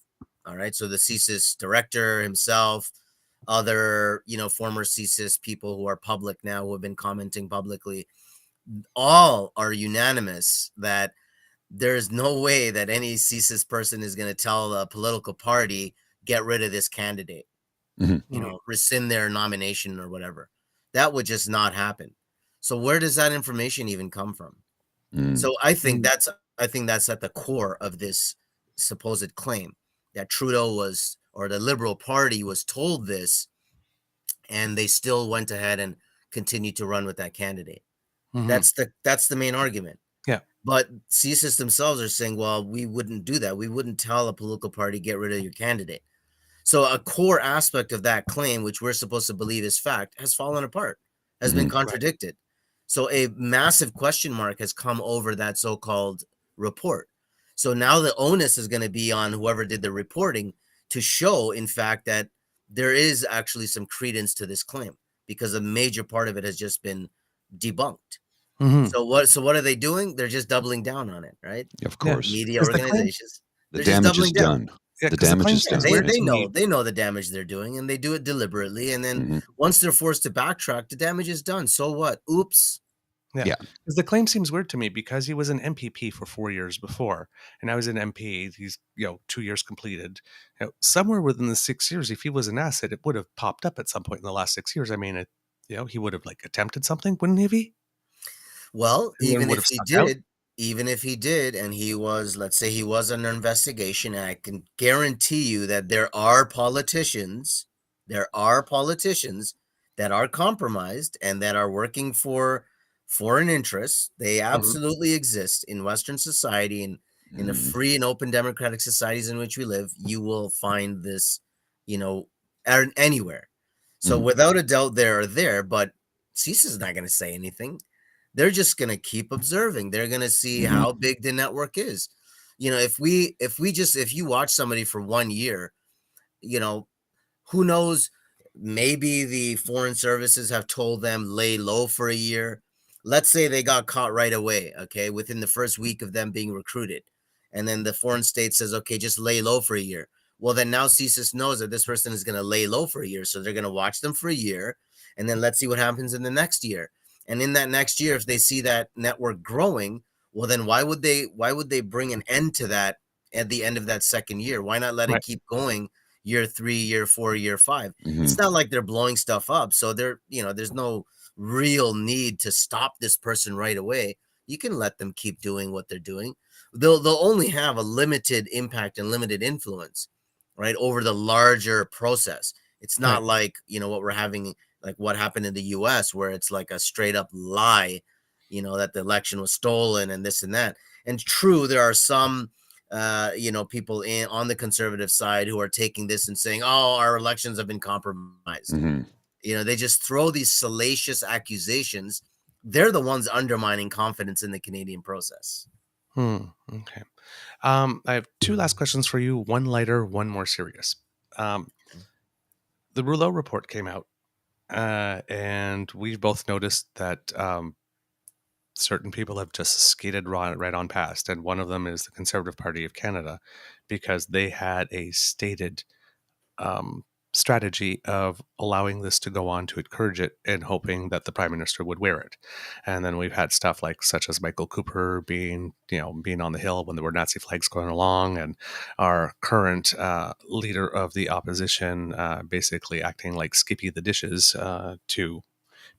All right. So the CSIS director himself, other, former CSIS people who are public now, who have been commenting publicly, all are unanimous that there's no way that any CSIS person is going to tell a political party, get rid of this candidate, rescind their nomination or whatever. That would just not happen. So where does that information even come from? So I think that's at the core of this supposed claim that Trudeau or the Liberal Party was told this, and they still went ahead and continued to run with that candidate. That's the main argument. Yeah. But CSIS themselves are saying, well, we wouldn't do that. We wouldn't tell a political party, get rid of your candidate. So a core aspect of that claim, which we're supposed to believe is fact, has fallen apart, has been contradicted. So a massive question mark has come over that so-called report. So now the onus is going to be on whoever did the reporting to show, in fact, that there is actually some credence to this claim, because a major part of it has just been debunked. So what are they doing? They're just doubling down on it, right? Of course. Media organizations. The damage is done. Yeah, the damage is done. They know the damage they're doing, and they do it deliberately. And then once they're forced to backtrack, the damage is done. So what? Oops. Yeah. Because the claim seems weird to me, because he was an MPP for 4 years before, and I was an MP. He's 2 years completed. Somewhere within the 6 years, if he was an asset, it would have popped up at some point in the last 6 years. I mean, he would have attempted something, wouldn't he? Well, even if he did, and he was, let's say he was under investigation, and I can guarantee you that there are politicians that are compromised and that are working for foreign interests. They absolutely exist in Western society, and in the free and open democratic societies in which we live. You will find this, anywhere. So without a doubt, they're there, but CISA is not going to say anything. They're just going to keep observing. They're going to see how big the network is. If you watch somebody for 1 year, who knows, maybe the foreign services have told them lay low for a year. Let's say they got caught right away, okay, within the first week of them being recruited, and then the foreign state says, okay, just lay low for a year. Well, then now CSIS knows that this person is going to lay low for a year, so they're going to watch them for a year, and then let's see what happens in the next year. And in that next year, if they see that network growing, well, then why would they bring an end to that at the end of that second year? Why not let it keep going year 3, year 4, year 5? It's not like they're blowing stuff up, so there's no real need to stop this person right away. You can let them keep doing what they're doing. They'll only have a limited impact and limited influence, right, over the larger process. It's not like, what we're having, like what happened in the US, where it's like a straight up lie, that the election was stolen and this and that. And true, there are some people on the conservative side who are taking this and saying, oh, our elections have been compromised. They just throw these salacious accusations. They're the ones undermining confidence in the Canadian process. Okay. I have 2 last questions for you, one lighter, one more serious. The Rouleau report came out, and we've both noticed that certain people have just skated right on past, and one of them is the Conservative Party of Canada, because they had a stated strategy of allowing this to go on to encourage it and hoping that the Prime Minister would wear it. And then we've had stuff like such as Michael Cooper being on the Hill when there were Nazi flags going along, and our current leader of the opposition basically acting like Skippy the Dishes to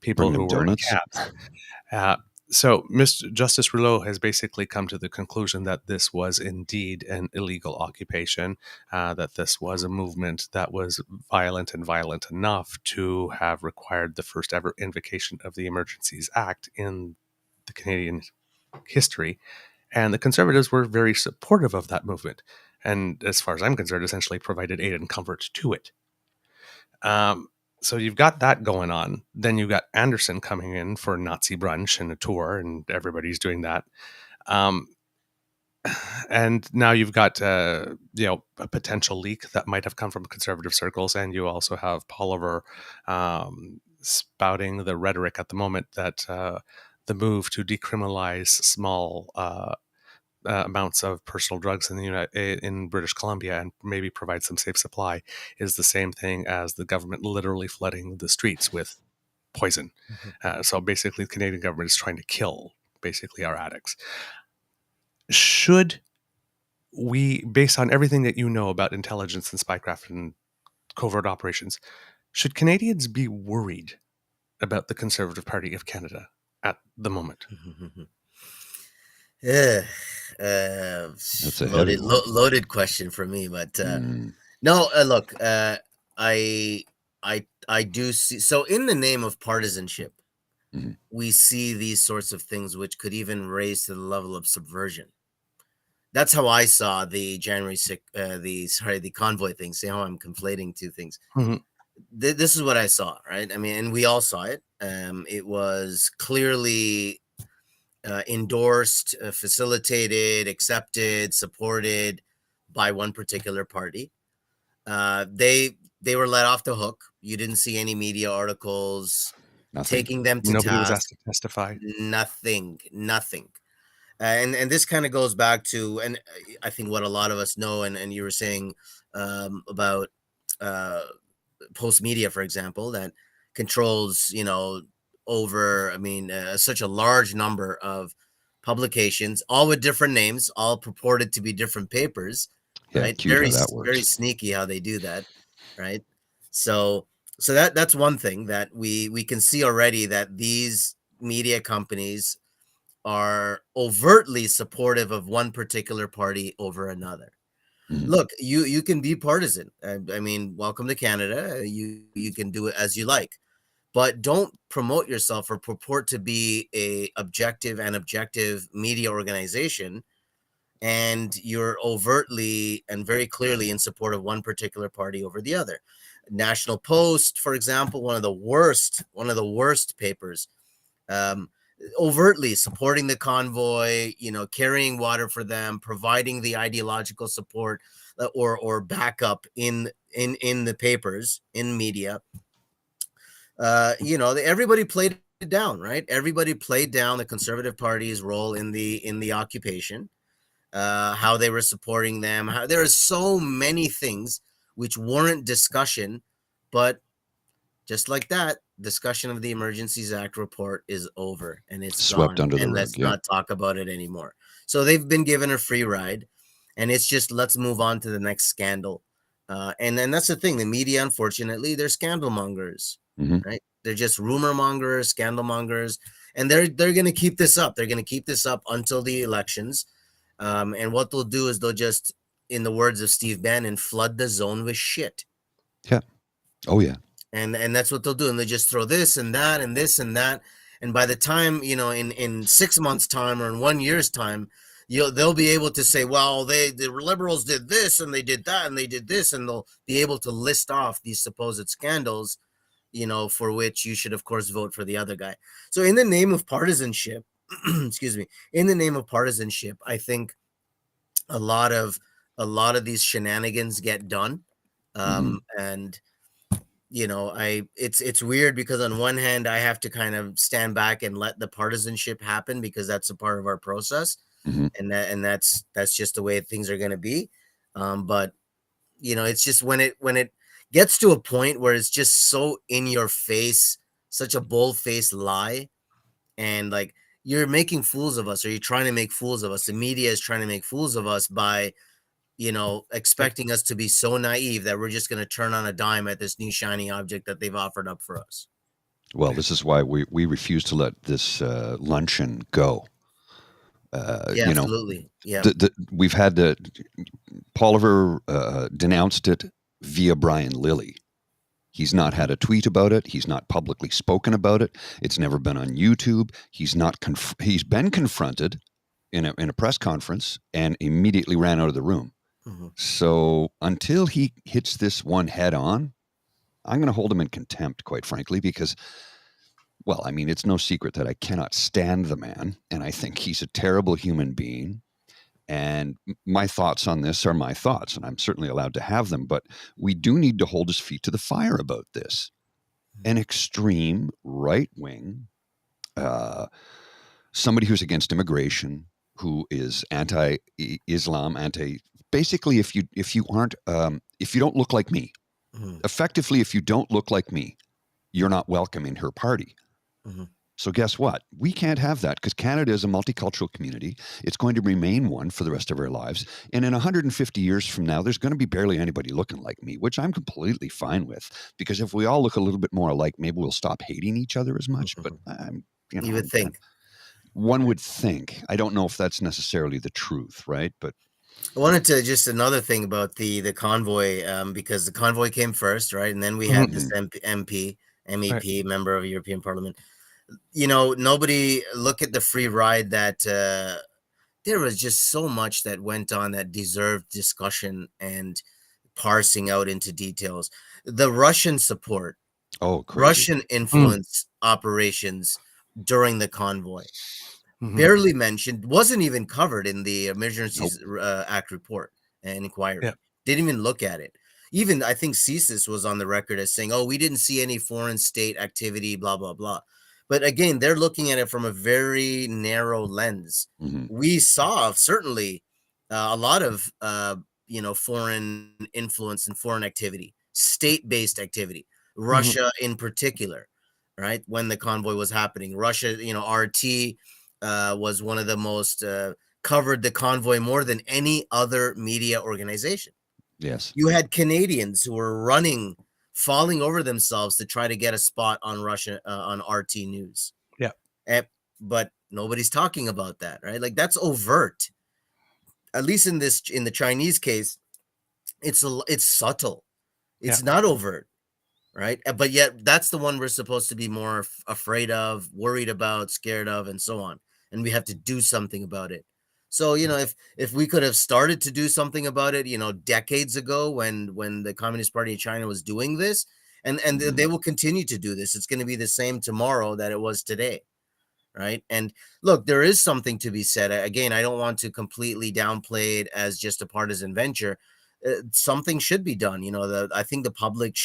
people who were in cabs. So Mr. Justice Rouleau has basically come to the conclusion that this was indeed an illegal occupation, that this was a movement that was violent enough to have required the first ever invocation of the Emergencies Act in the Canadian history. And the Conservatives were very supportive of that movement. And as far as I'm concerned, essentially provided aid and comfort to it. So you've got that going on. Then you've got Anderson coming in for Nazi brunch and a tour, and everybody's doing that. And now you've got a potential leak that might have come from conservative circles, and you also have Poliver spouting the rhetoric at the moment that the move to decriminalize small amounts of personal drugs in British Columbia and maybe provide some safe supply is the same thing as the government literally flooding the streets with poison. So basically, the Canadian government is trying to kill basically our addicts. Should we, based on everything that you know about intelligence and spycraft and covert operations, should Canadians be worried about the Conservative Party of Canada at the moment? Yeah, that's a loaded question for me, but no. Look, I do see. So, in the name of partisanship, we see these sorts of things, which could even raise to the level of subversion. That's how I saw the January 6th, the Convoy thing. See how I'm conflating two things. This is what I saw, right? I mean, and we all saw it. It was clearly endorsed, facilitated, accepted, supported by one particular party. They were let off the hook. You didn't see any media articles taking them to Nobody task. was asked to testify. Nothing. And this kind of goes back to, and I think what a lot of us know, and you were saying about Post Media, for example, that controls, over, such a large number of publications, all with different names, all purported to be different papers, right? Very sneaky how they do that, right? So that's one thing that we can see already, that these media companies are overtly supportive of one particular party over another. Look, you can be partisan. I mean, welcome to Canada. You can do it as you like, but don't promote yourself or purport to be a objective media organization, and you're overtly and very clearly in support of one particular party over the other. National Post, for example, one of the worst papers, overtly supporting the convoy, carrying water for them, providing the ideological support or backup in the papers, in media. Everybody played it down, right? Everybody played down the Conservative Party's role in the occupation. how they were supporting them. There are so many things which warrant discussion, but just like that, discussion of the Emergencies Act report is over and it's Swept gone. under the And rug. let's Yeah. not talk about it anymore. So they've been given a free ride, and it's just let's move on to the next scandal. And then that's the thing. The media, unfortunately, they're scandal mongers, right? They're just rumor mongers, scandal mongers, and they're going to keep this up. They're going to keep this up until the elections. And what they'll do is they'll just, in the words of Steve Bannon, flood the zone with shit. Yeah. Oh yeah. And that's what they'll do. And they just throw this and that and this and that. And by the time, in 6 months' time or in 1 year's time, they'll be able to say, well, the liberals did this and they did that and they did this, and they'll be able to list off these supposed scandals, for which you should, of course, vote for the other guy. So in the name of partisanship, excuse me, in the name of partisanship, I think a lot of these shenanigans get done. And it's weird because on one hand I have to kind of stand back and let the partisanship happen because that's a part of our process. And that's just the way things are going to be. But it's just when it gets to a point where it's just so in your face, such a bold-faced lie, and like you're making fools of us, or you're trying to make fools of us. The media is trying to make fools of us by expecting us to be so naive that we're just going to turn on a dime at this new shiny object that they've offered up for us. Well, this is why we refuse to let this luncheon go. Absolutely. Yeah. We've had Poliver denounced it via Brian Lilly. He's not had a tweet about it. He's not publicly spoken about it. It's never been on YouTube. He's been confronted in a press conference and immediately ran out of the room. So until he hits this one head on, I'm going to hold him in contempt, quite frankly, because, well, I mean, it's no secret that I cannot stand the man, and I think he's a terrible human being. And my thoughts on this are my thoughts, and I'm certainly allowed to have them, but we do need to hold his feet to the fire about this. An extreme right-wing, somebody who's against immigration, who is anti-Islam, basically, if you don't look like me, effectively, if you don't look like me, you're not welcome in her party. So guess what? We can't have that because Canada is a multicultural community. It's going to remain one for the rest of our lives. And in 150 years from now, there's going to be barely anybody looking like me, which I'm completely fine with. Because if we all look a little bit more alike, maybe we'll stop hating each other as much. But you would think. One would think. I don't know if that's necessarily the truth, right? But I wanted to just another thing about the convoy, because the convoy came first, right? And then we had this MEP, right, member of European Parliament. Nobody look at the free ride that there was just so much that went on that deserved discussion and parsing out into details. The Russian support, crazy. Russian influence operations during the convoy. Barely mentioned, wasn't even covered in the Emergencies Act report and inquiry. Didn't even look at it. Even I think CSIS was on the record as saying, we didn't see any foreign state activity, blah, blah, blah. But again, they're looking at it from a very narrow lens. We saw certainly a lot of, foreign influence and foreign activity, state-based activity, Russia in particular, right? When the convoy was happening, Russia, RT was one of the most covered the convoy more than any other media organization. Yes. You had Canadians who were falling over themselves to try to get a spot on Russia on RT News. But nobody's talking about that, right? Like that's overt. At least in the Chinese case, it's subtle. It's not overt, right? But yet that's the one we're supposed to be more afraid of, worried about, scared of, and so on. And we have to do something about it. So, if we could have started to do something about it, decades ago when the Communist Party of China was doing this, and they will continue to do this. It's going to be the same tomorrow that it was today, right? And look, there is something to be said. Again, I don't want to completely downplay it as just a partisan venture. Something should be done. I think the public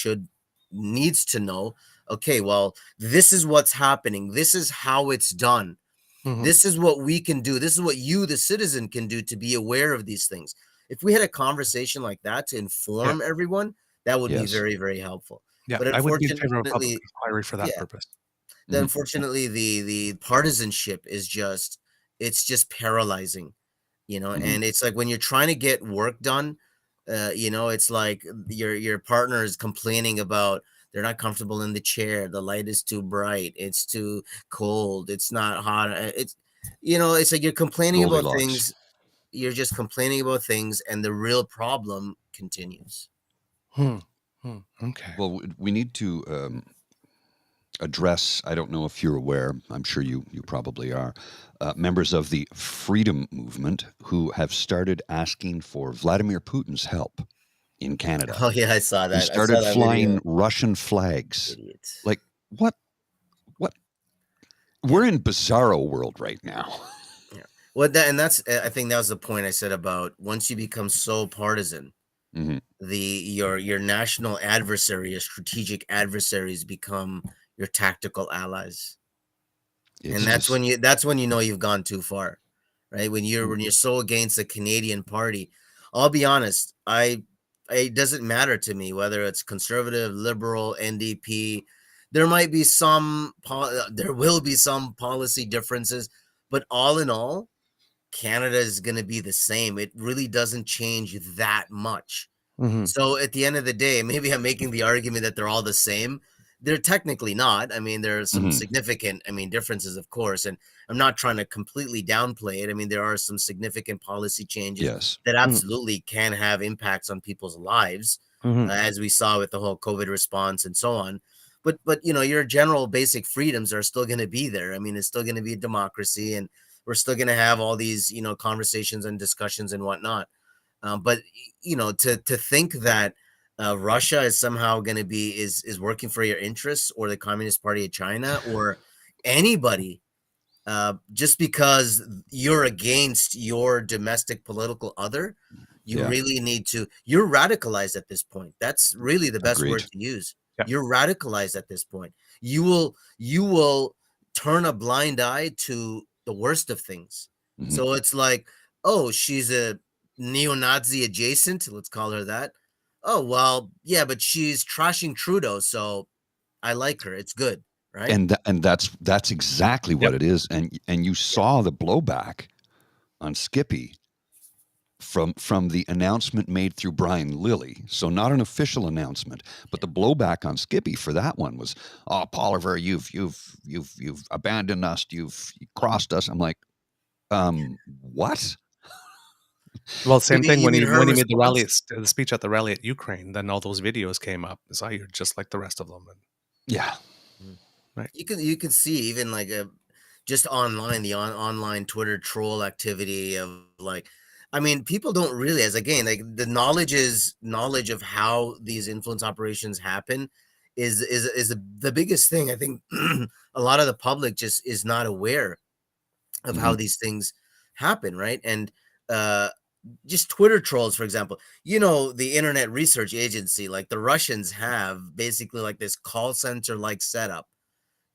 needs to know, okay, well, this is what's happening. This is how it's done. This is what we can do. This is what you, the citizen, can do to be aware of these things. If we had a conversation like that to inform everyone, that would be very, very helpful. Yeah, But I would be in favor of unfortunately, public inquiry for that purpose. unfortunately, the partisanship is just, it's just paralyzing, you know. And it's like when you're trying to get work done, you know, it's like your partner is complaining about they're not comfortable in the chair, the light is too bright, it's too cold, it's not hot. It's, you know, it's like you're complaining about Goldilocks. things. You're just complaining about things, and the real problem continues. Okay. Well, we need to address, I don't know if you're aware, I'm sure you probably are, members of the freedom movement who have started asking for Vladimir Putin's help in Canada. Oh yeah, I saw that. They started flying video. Russian flags. Idiots. Like, what? We're in bizarro world right now. Yeah. Well, that's I think that was the point I said about once you become so partisan, your national adversary, your strategic adversaries become your tactical allies. And that's when you know you've gone too far, right? When you're so against the Canadian party. I'll be honest, it doesn't matter to me whether it's conservative, liberal, NDP. There might be there will be some policy differences, but all in all, Canada is going to be the same. It really doesn't change that much. So at the end of the day, maybe I'm making the argument that they're all the same. They're technically not. I mean, there are some significant, differences, of course, and I'm not trying to completely downplay it. I mean, there are some significant policy changes that absolutely can have impacts on people's lives, as we saw with the whole COVID response and so on. But you know, your general basic freedoms are still going to be there. I mean, it's still going to be a democracy, and we're still going to have all these, you know, conversations and discussions and whatnot. But you know, to think that Russia is somehow going to be is working for your interests, or the Communist Party of China, or anybody, just because you're against your domestic political other, you really need to. You're radicalized at this point. That's really the best word to use. You're radicalized at this point. You will turn a blind eye to the worst of things. So it's like, oh, she's a neo-Nazi adjacent. Let's call her that. Oh, well, yeah, but she's trashing Trudeau, so I like her. It's good, right? And that's exactly what it is. And you saw the blowback on Skippy from the announcement made through Brian Lilly. So not an official announcement, but the blowback on Skippy for that one was, "Oh, Poliver, you've abandoned us. You've crossed us." I'm like, what? Well, same thing when he made the speech at the rally at Ukraine. Then all those videos came up. So you're just like the rest of them. Yeah, right. You can see even like just online the online Twitter troll activity of like, I mean, people don't realize, again, like the knowledge of how these influence operations happen is the biggest thing. I think a lot of the public just is not aware of how these things happen, right? And just Twitter trolls, for example, you know, the Internet Research Agency, like the Russians have basically like this call center like setup,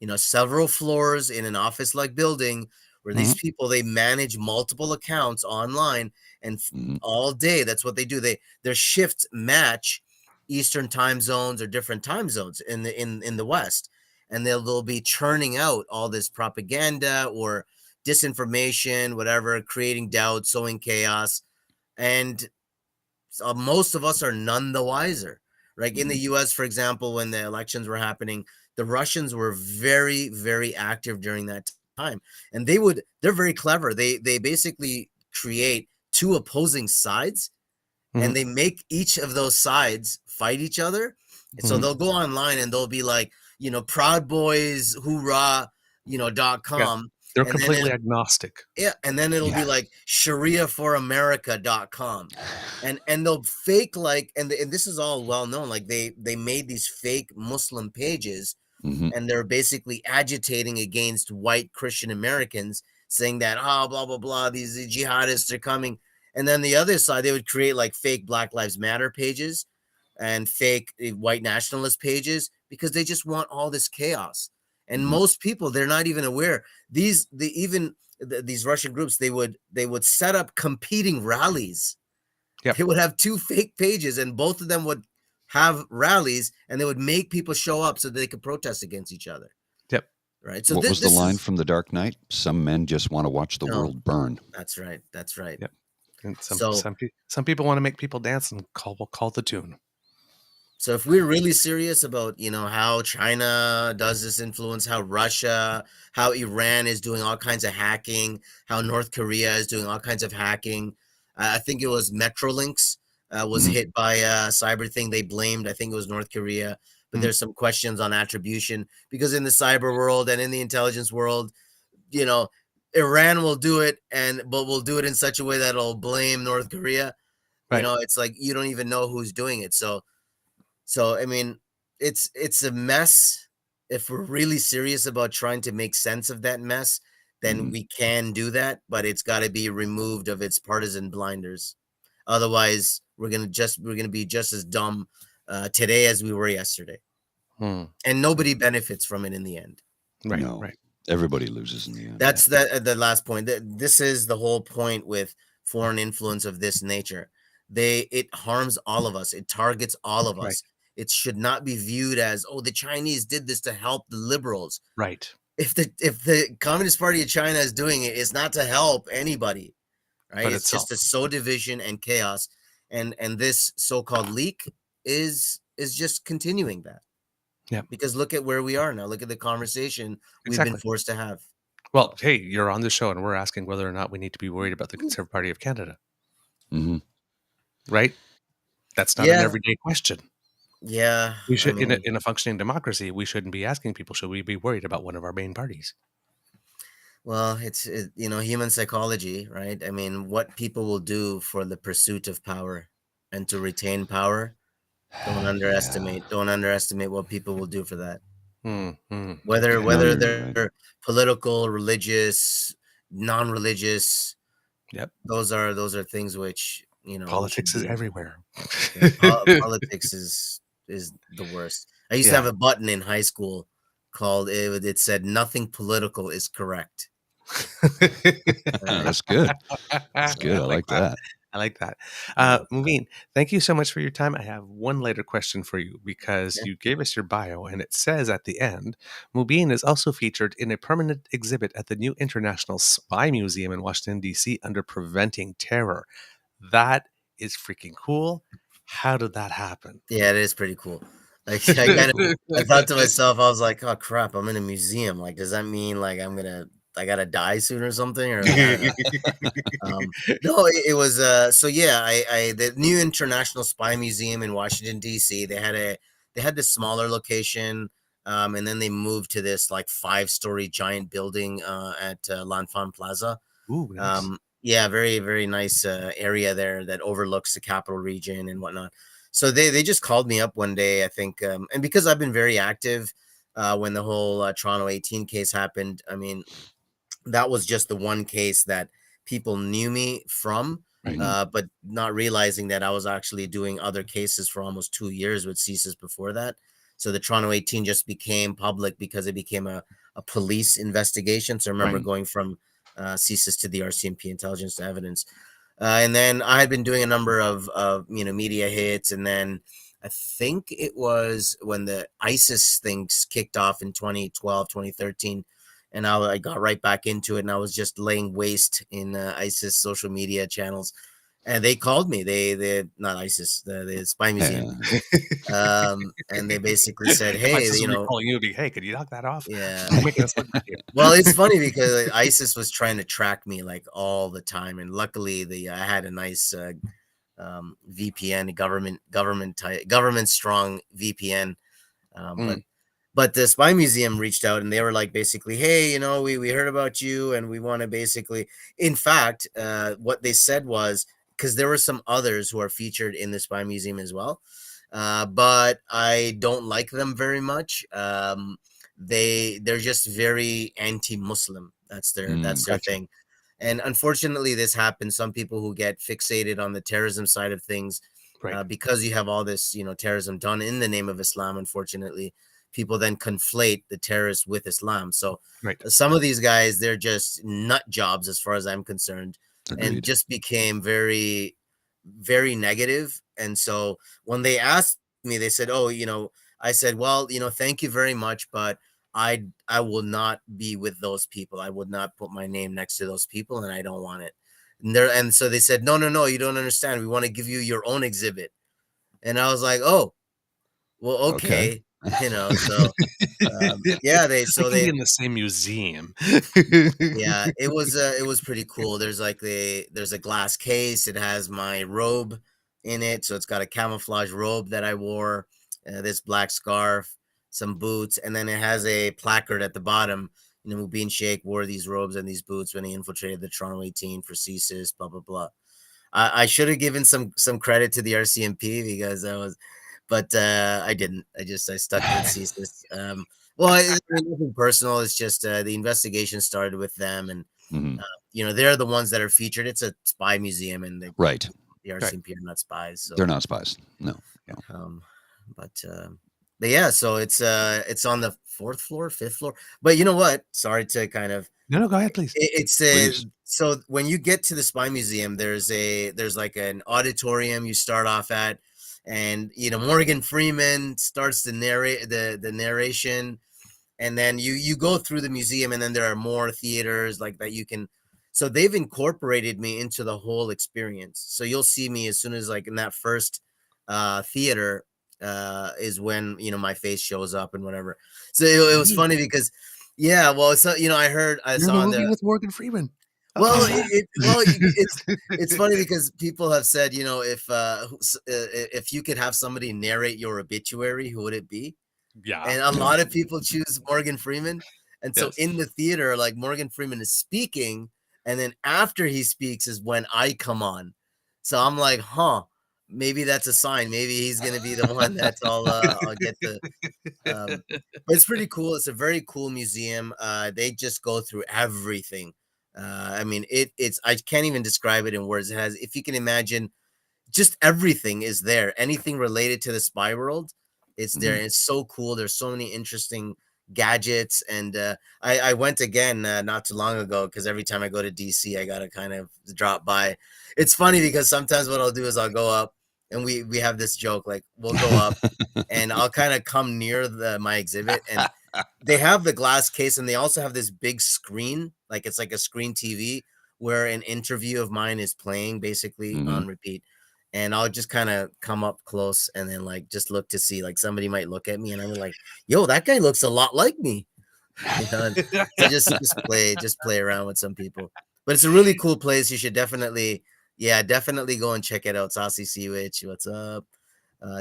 you know, several floors in an office like building where these people, they manage multiple accounts online, and all day that's what they do. Their shifts match Eastern time zones or different time zones in the West, and they'll be churning out all this propaganda or disinformation, whatever, creating doubt, sowing chaos. And most of us are none the wiser. Like in the US, for example, when the elections were happening, the Russians were very, very active during that time. And they're very clever. They basically create two opposing sides, and they make each of those sides fight each other. And so they'll go online and they'll be like, you know, Proud Boys, hoorah, you know, .com. They're completely agnostic. Yeah, and then it'll be like ShariaForAmerica.com. And they'll fake like, and this is all well known, like they made these fake Muslim pages, and they're basically agitating against white Christian Americans, saying that, oh, blah, blah, blah, these jihadists are coming. And then the other side, they would create like fake Black Lives Matter pages and fake white nationalist pages, because they just want all this chaos. And most people, they're not even aware. These Russian groups, they would set up competing rallies. Yep. They would have two fake pages, and both of them would have rallies, and they would make people show up so that they could protest against each other. Yep. Right. So what was the line from The Dark Knight? Some men just want to watch the world burn. That's right. That's right. Yep. And some people want to make people dance and call the tune. So if we're really serious about, how China does this influence, how Russia, how Iran is doing all kinds of hacking, how North Korea is doing all kinds of hacking, I think it was Metrolinx was hit by a cyber thing. They blamed, I think it was North Korea, but there's some questions on attribution, because in the cyber world and in the intelligence world, Iran will do it, but will do it in such a way that it'll blame North Korea. Right. It's like you don't even know who's doing it. So I mean, it's a mess. If we're really serious about trying to make sense of that mess, then we can do that, but it's got to be removed of its partisan blinders. Otherwise, we're gonna be just as dumb today as we were yesterday, and nobody benefits from it in the end. Right. No. Right. Everybody loses in the end. That's the last point. This is the whole point with foreign influence of this nature. It harms all of us. It targets all of us. It should not be viewed as, the Chinese did this to help the liberals. Right. If the Communist Party of China is doing it, it's not to help anybody, right? But it's just to sow division and chaos. And this so-called leak is just continuing that. Yeah. Because look at where we are now. Look at the conversation we've been forced to have. Well, hey, you're on the show, and we're asking whether or not we need to be worried about the Conservative Party of Canada. Right? That's not an everyday question. Yeah. We should, in a functioning democracy, we shouldn't be asking people, should we be worried about one of our main parties? Well, it's human psychology, right? I mean, what people will do for the pursuit of power and to retain power. Don't underestimate what people will do for that. Whether they're political, religious, non-religious. Yep. Those are things which, politics is everywhere. Politics is the worst. I used to have a button in high school called it said nothing political is correct. That's good. That's good. I like that. I like that. Mubin, thank you so much for your time. I have one later question for you, because you gave us your bio, and it says at the end, Mubin is also featured in a permanent exhibit at the new International Spy Museum in Washington, D.C. under Preventing Terror. That is freaking cool. How did that happen? Yeah, it is pretty cool. Like I thought to myself, I was like, oh crap, I'm in a museum. Like, does that mean like I gotta die soon or something? Or no, it was the new International Spy Museum in Washington, D.C. They had this smaller location, and then they moved to this like 5-story giant building at L'Enfant Plaza. Ooh, nice. Yeah, very, very nice area there that overlooks the capital region and whatnot. So they just called me up one day, I think, and because I've been very active when the whole Toronto 18 case happened. I mean, that was just the one case that people knew me from, but not realizing that I was actually doing other cases for almost 2 years with CSIS before that. So the Toronto 18 just became public because it became a police investigation. So I remember going from CSIS to the RCMP intelligence to evidence. And then I had been doing a number of media hits. And then I think it was when the ISIS things kicked off in 2012, 2013. And I got right back into it, and I was just laying waste in ISIS social media channels. And they called me. They not ISIS, the Spy Museum, and they basically said, "Hey, calling you, hey, could you knock that off?" Yeah. Well, it's funny because ISIS was trying to track me like all the time, and luckily, I had a nice VPN, government strong VPN, But the Spy Museum reached out, and they were like, basically, hey, we heard about you, and we want to basically, in fact, what they said was, because there were some others who are featured in the Spy Museum as well, but I don't like them very much. They're just very anti-Muslim. That's their thing. And unfortunately, this happens. Some people who get fixated on the terrorism side of things, because you have all this, terrorism done in the name of Islam, unfortunately, people then conflate the terrorists with Islam. So Right. some of these guys, they're just nut jobs as far as I'm concerned. Agreed. And just became very, very negative. And so when they asked me, they said, oh, I said, well, thank you very much, but I will not be with those people. I would not put my name next to those people, and I don't want it. And so they said, no, you don't understand. We want to give you your own exhibit. And I was like, oh, well, okay. So yeah, they in the same museum. yeah, it was pretty cool. There's a glass case. It has my robe in it, so it's got a camouflage robe that I wore, this black scarf, some boots, and then it has a placard at the bottom. Mubin Shaikh wore these robes and these boots when he infiltrated the Toronto 18 for CSIS, blah blah blah. I should have given some credit to the RCMP because but I didn't. I stuck with CSIS. Well, it's nothing personal. It's just the investigation started with them, and they're the ones that are featured. It's a spy museum, and the RCMP are not spies. So they're not spies. No. But yeah, so it's on the 4th floor, 5th floor. But you know what? Sorry to kind of no, go ahead, please. Please. So when you get to the spy museum, there's like an auditorium you start off at, and Morgan Freeman starts to narrate the narration, and then you go through the museum, and then there are more theaters like that you can. So they've incorporated me into the whole experience. So you'll see me as soon as like in that first theater is when my face shows up and whatever. So it was funny because well, so I saw in there with Morgan Freeman. Well, it's funny because people have said, if you could have somebody narrate your obituary, who would it be? Yeah. And a lot of people choose Morgan Freeman. And so in the theater, like Morgan Freeman is speaking, and then after he speaks is when I come on. So I'm like, maybe that's a sign. Maybe he's going to be the one that's I'll get the. But it's pretty cool. It's a very cool museum. They just go through everything. I mean, it's I can't even describe it in words. It has, if you can imagine, just everything is there. Anything related to the spy world, it's there. And it's so cool. There's so many interesting gadgets. And I went again not too long ago because every time I go to DC, I gotta kind of drop by. It's funny because sometimes what I'll do is I'll go up, and we have this joke, like we'll go up and I'll kind of come near my exhibit, and they have the glass case, and they also have this big screen, like it's like a screen TV where an interview of mine is playing basically on repeat. And I'll just kind of come up close and then like just look to see, like somebody might look at me and I'm like, yo, that guy looks a lot like me. So just play around with some people. But it's a really cool place. You should definitely go and check it out. Saucy Seawitch, what's up?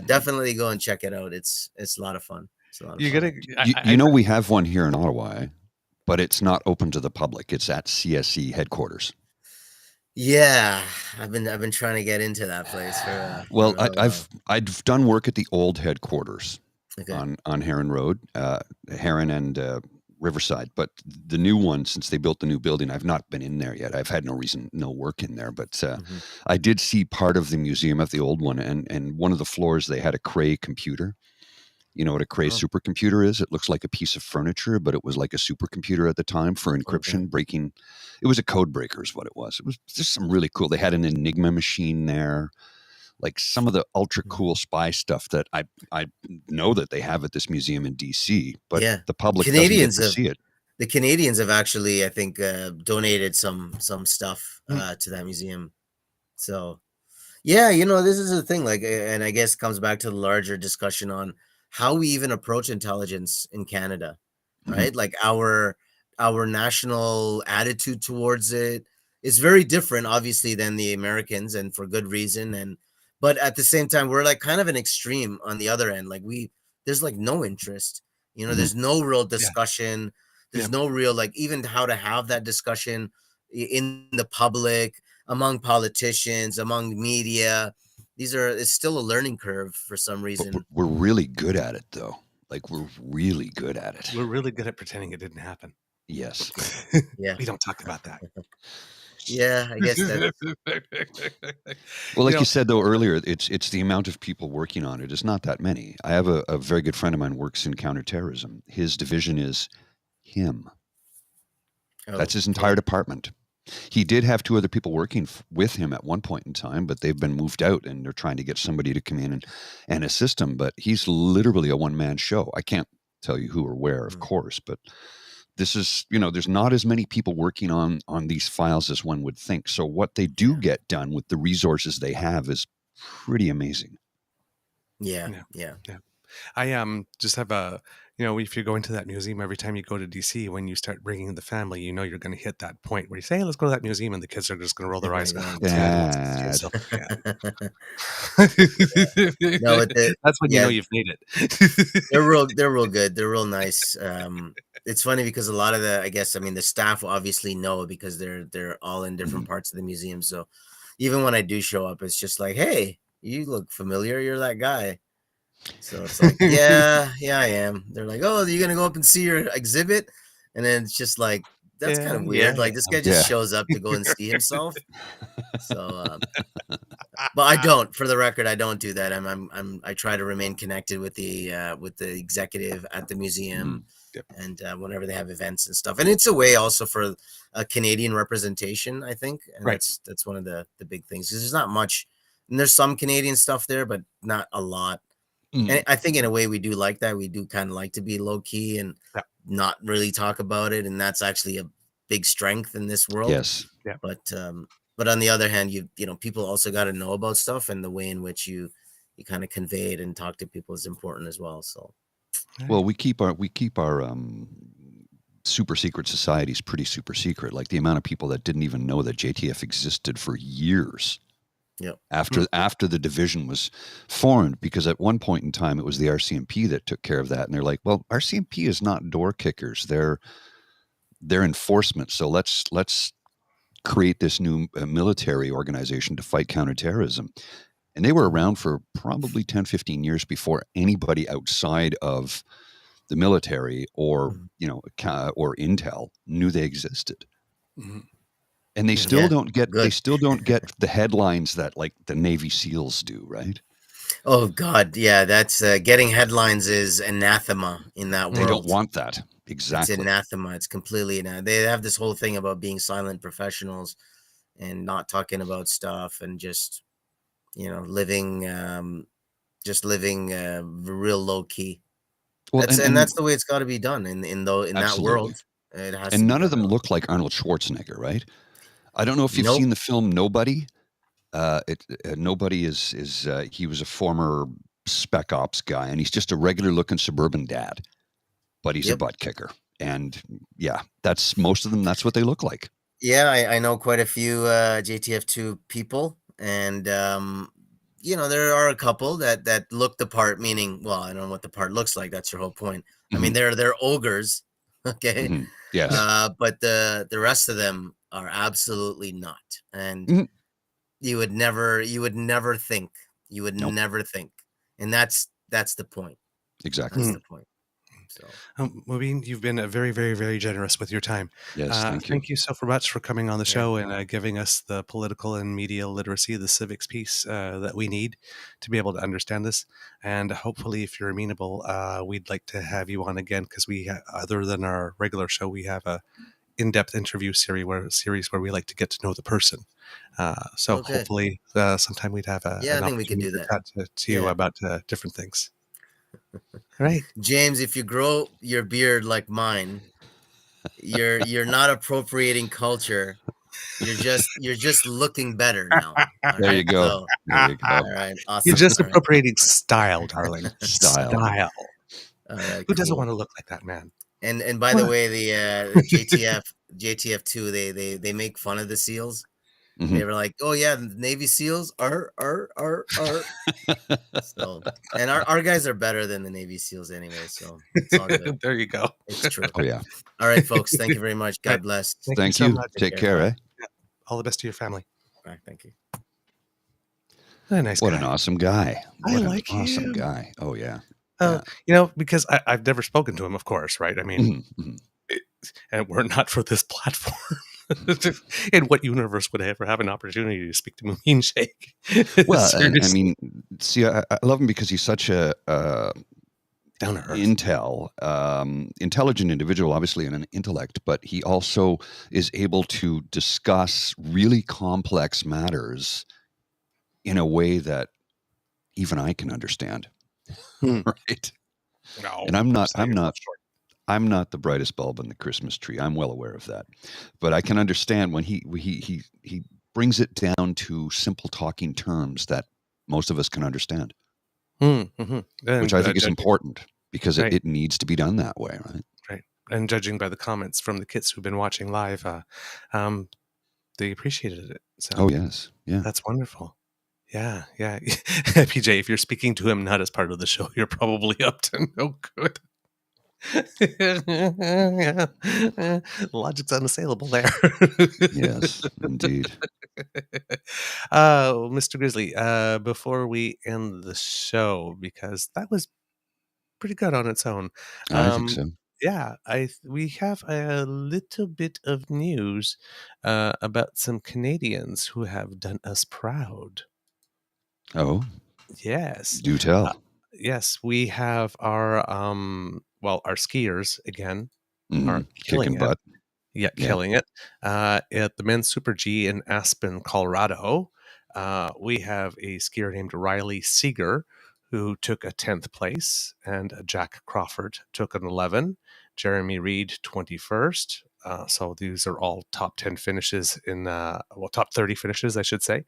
Definitely go and check it out. It's a lot of fun. We have one here in Ottawa, but it's not open to the public. It's at CSE headquarters. Yeah, I've been trying to get into that place. I've done work at the old headquarters on Heron Road, Heron and Riverside. But the new one, since they built the new building, I've not been in there yet. I've had no work in there. But I did see part of the museum at the old one, and one of the floors they had a Cray computer. You know what a Cray supercomputer is? It looks like a piece of furniture, but it was like a supercomputer at the time for encryption, breaking. It was a code breaker is what it was. It was just some really cool. They had an Enigma machine there, like some of the ultra cool spy stuff that I know that they have at this museum in DC, but the public doesn't get to see it. The Canadians have actually, I think, donated some stuff to that museum. So, yeah, this is the thing. Like, and I guess comes back to the larger discussion on how we even approach intelligence in Canada, right? Like our national attitude towards it is very different, obviously, than the Americans, and for good reason. But at the same time, we're like kind of an extreme on the other end. Like there's like no interest, there's no real discussion. There's no real, like, even how to have that discussion in the public, among politicians, among media. It's still a learning curve for some reason. But we're really good at it, though. Like, we're really good at it. We're really good at pretending it didn't happen. Yes. We don't talk about that. Yeah, I guess that. Well, like you said though earlier, it's the amount of people working on it. It's not that many. I have a very good friend of mine works in counterterrorism. His division is him. That's his entire department. He did have two other people working with him at one point in time, but they've been moved out and they're trying to get somebody to come in and assist him. But he's literally a one-man show. I can't tell you who or where, of course, but this is, there's not as many people working on these files as one would think. So what they do get done with the resources they have is pretty amazing. Yeah. I just have a, if you're going to that museum every time you go to DC, when you start bringing the family, you're going to hit that point where you say, hey, let's go to that museum, and the kids are just going to roll their eyes. Yeah. No, that's when you've made it. They're real good. They're real nice. It's funny because a lot of the staff obviously know because they're all in different parts of the museum. So even when I do show up, it's just like, hey, you look familiar. You're that guy. So it's like, yeah, I am. They're like, oh, you're gonna go up and see your exhibit, and then it's just like, that's kind of weird. Like this guy just shows up to go and see himself. So, but I don't. For the record, I don't do that. I try to remain connected with the executive at the museum, and whenever they have events and stuff. And it's a way also for a Canadian representation, I think. And that's one of the big things because there's not much, and there's some Canadian stuff there, but not a lot. And I think in a way we do like that. We do kind of like to be low key and not really talk about it. And that's actually a big strength in this world. Yes. Yeah. But on the other hand, people also got to know about stuff, and the way in which you kind of convey it and talk to people is important as well. So, well, we keep our super secret societies pretty super secret. Like the amount of people that didn't even know that JTF existed for years. Yeah. After the division was formed, because at one point in time it was the RCMP that took care of that, and they're like, well, RCMP is not door kickers; they're enforcement. So let's create this new military organization to fight counterterrorism. And they were around for probably 10, 15 years before anybody outside of the military or or intel knew they existed. Mm-hmm. And they still don't get the headlines that like the Navy SEALs do, right? Oh God, yeah, that's getting headlines is anathema in that world. They don't want that. Exactly. It's anathema. It's completely They have this whole thing about being silent professionals and not talking about stuff and just living real low key. Well, that's the way it's got to be done in that world. It has and none of them look like Arnold Schwarzenegger, right? I don't know if you've seen the film Nobody. Nobody is he was a former spec ops guy, and he's just a regular looking suburban dad, but he's a butt kicker. And that's most of them. That's what they look like. Yeah, I know quite a few JTF2 people, and there are a couple that look the part. Meaning, well, I don't know what the part looks like. That's your whole point. Mm-hmm. I mean, they're ogres, okay? Mm-hmm. Yes. But the rest of them are absolutely not, and you would never think, and that's the point. Exactly. That's the point. So, Mubin, you've been very, very, very generous with your time. Yes, thank you so much for coming on the show and giving us the political and media literacy, the civics piece that we need to be able to understand this. And hopefully, if you're amenable, we'd like to have you on again because we, other than our regular show, we have a in-depth interview series where we like to get to know the person. Hopefully, sometime we'd have I think we can do that. Chat to you about different things. Right, James, if you grow your beard like mine, you're not appropriating culture. You're just looking better now. There you go. There you go. All right, awesome. You're just appropriating style, darling. Style. All right, Who doesn't want to look like that man? And by the way, the JTF2, they make fun of the SEALs. Mm-hmm. They were like, "Oh yeah, the Navy SEAls are." So, and our guys are better than the Navy SEAls anyway. So it's all good. There you go. It's true. Oh yeah. All right, folks. Thank you very much. God bless. Thank you. So much. Take care. Eh? Yeah. All the best to your family. All right. Thank you. What a nice What guy. an awesome guy. I like him. Awesome guy. Oh yeah. Because I've never spoken to him, of course, right? I mean, and we're not for this platform. In what universe would I ever have an opportunity to speak to Mubin Shaikh? Well, and I Seriously. mean, see, I love him because he's such a Down to earth. intelligent individual, obviously, and an intellect, but he also is able to discuss really complex matters in a way that even I can understand. Hmm. Right? No, And I'm not, sell yourself short. I'm not the brightest bulb in the Christmas tree. I'm well aware of that, but I can understand when he brings it down to simple talking terms that most of us can understand, Mm-hmm. which And I think is judging, important because right, it needs to be done that way, right? right, and judging by the comments from the kids who've been watching live, um, they appreciated it. So Oh yes, yeah. that's wonderful. Yeah, yeah. PJ, if you're speaking to him not as part of the show, you're probably up to no good. Yeah. Logic's unassailable there. Yes, indeed. Mr. Grizzly, before we end the show, because that was pretty good on its own. I think Um, so. yeah, we have a little bit of news about some Canadians who have done us proud. Oh, Yes. do Uh, tell. yes, we have our our skiers again are killing Kicking it. butt. Yeah, Yeah. killing it. At the men's Super G in Aspen, Colorado, we have a skier named Riley Seeger who took a 10th place, and Jack Crawford took an 11. Jeremy Reed 21st. So these are all top 10 finishes in, top 30 finishes, I should say,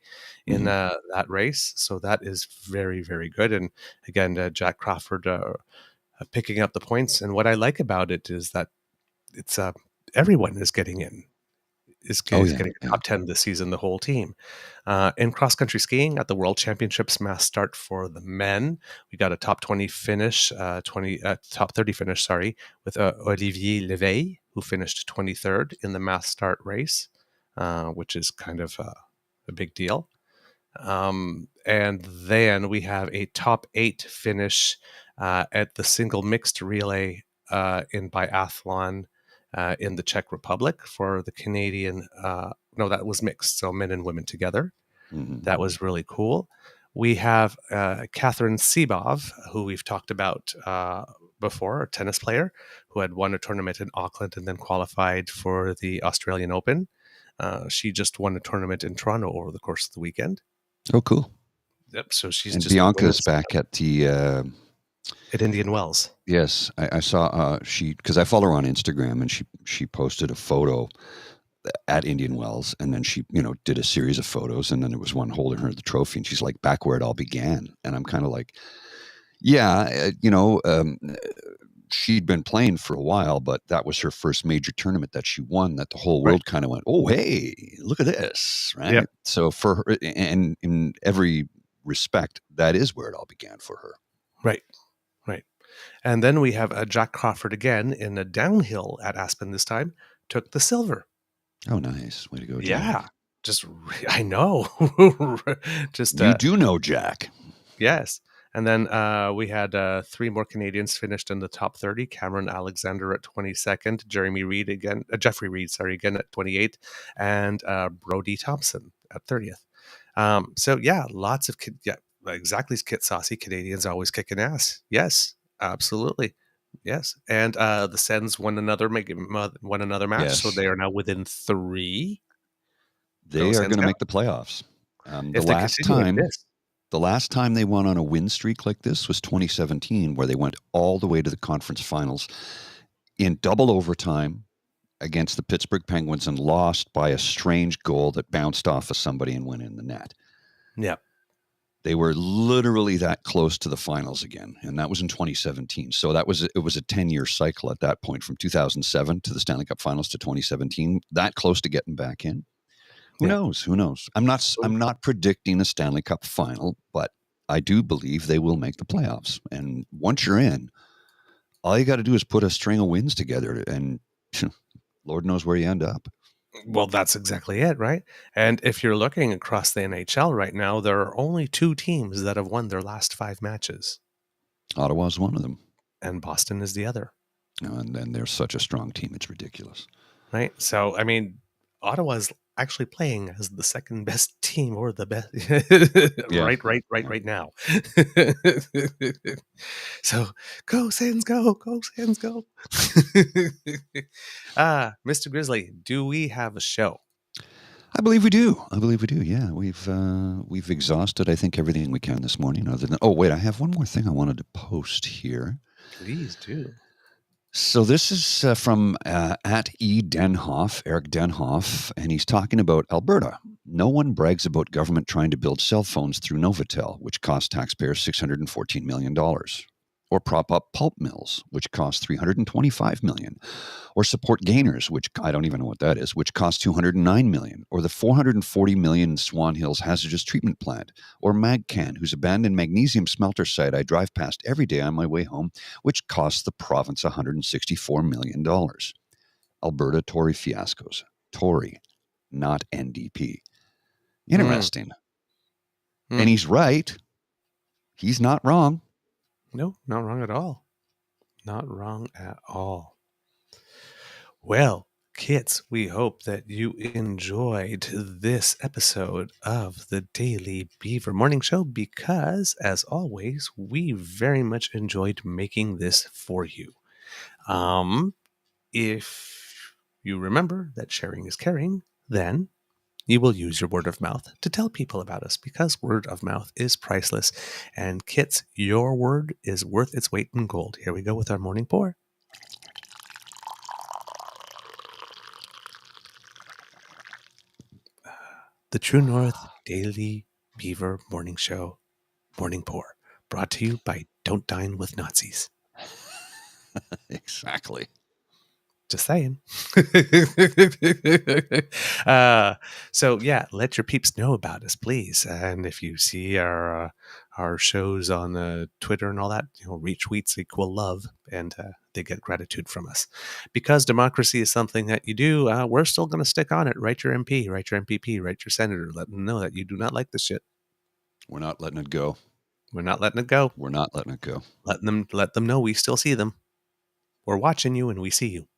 in that race. So that is very, very good. And again, Jack Crawford picking up the points. And what I like about it is that it's everyone is getting in. Is Oh yeah, getting a yeah. top 10 this season, the whole team. In cross country skiing at the World Championships mass start for the men, we got a top 20 finish, top 30 finish, sorry, with Olivier Leveille, who finished 23rd in the mass start race, which is kind of a big deal. And then we have a top 8 finish at the single mixed relay in biathlon in the Czech Republic for the Canadian. No, that was mixed, so men and women together. That was really cool. We have Catherine Sebov, who we've talked about before, a tennis player who had won a tournament in Auckland and then qualified for the Australian Open. She just won a tournament in Toronto over the course of the weekend. Oh, cool. Yep. So she's And just Bianca's back at the. at Indian Wells. Yes, I saw she because I follow her on Instagram, and she posted a photo at Indian Wells, and then she did a series of photos, and then there was one holding her the trophy, and she's like, back where it all began, and I'm kind of like, yeah, she'd been playing for a while, but that was her first major tournament that she won, that the whole Right. world kind of went, oh, hey, look at this, right? Yep. So for her, and in every respect, that is where it all began for her. Right. Right. And then we have Jack Crawford again in a downhill at Aspen this time, took the silver. Oh, nice. Way to go, Jack. Yeah. Just, I know. Just, you do know Jack. Yes. And then we had 3 more Canadians finished in the top 30. Cameron Alexander at 22nd, Jeremy Reed again, Jeffrey Reed, sorry, again at 28th, and Brody Thompson at 30th. So yeah, lots of exactly, Kit Saucy Canadians always kicking ass. Yes, absolutely. Yes, and the Sens won another match, Yes. so they are now within 3. They are going to make the playoffs. If they continue like this. The last time they won on a win streak like this was 2017, where they went all the way to the conference finals in double overtime against the Pittsburgh Penguins and lost by a strange goal that bounced off of somebody and went in the net. Yeah. They were literally that close to the finals again, and that was in 2017. So it was a 10-year cycle at that point, from 2007 to the Stanley Cup Finals to 2017, that close to getting back in. Who knows? Who knows? I'm not predicting a Stanley Cup final, but I do believe they will make the playoffs. And once you're in, all you got to do is put a string of wins together, and Lord knows where you end up. Well, that's exactly it, right? And if you're looking across the NHL right now, there are only 2 teams that have won their last 5 matches. Ottawa's one of them. And Boston is the other. And then they're such a strong team, it's ridiculous. Right? So, I mean, Ottawa's actually playing as the second best team or the best Yeah. right now. So go Sens, go Sens, go. Mr. Grizzly, do we have a show? I believe we do. Yeah, we've exhausted, I think, everything we can this morning. Other than, oh wait, I have one more thing I wanted to post here. Please do. So this is from at E. Denhoff, Eric Denhoff, and he's talking about Alberta. No one brags about government trying to build cell phones through Novotel, which cost taxpayers $614 million. Or prop up pulp mills, which cost $325 million. Or support Gainers, which I don't even know what that is, which cost $209 million. Or the $440 million Swan Hills hazardous treatment plant. Or MagCan, whose abandoned magnesium smelter site I drive past every day on my way home, which cost the province $164 million. Alberta Tory fiascos. Tory, not NDP. Interesting. And he's right. He's not wrong. No, not wrong at all. Not wrong at all. Well, kids, we hope that you enjoyed this episode of the Daily Beaver Morning Show because, as always, we very much enjoyed making this for you. If you remember that sharing is caring, then you will use your word of mouth to tell people about us because word of mouth is priceless. And Kits, your word is worth its weight in gold. Here we go with our morning pour. The True North Daily Beaver Morning Show Morning Pour, brought to you by Don't Dine with Nazis. Exactly. Just saying. So yeah, let your peeps know about us, please. And if you see our shows on Twitter and all that, retweets equal love, and they get gratitude from us. Because democracy is something that you do, we're still going to stick on it. Write your MP, write your MPP, write your senator. Let them know that you do not like this shit. We're not letting it go. We're not letting it go. We're not letting it go. Let them know we still see them. We're watching you and we see you.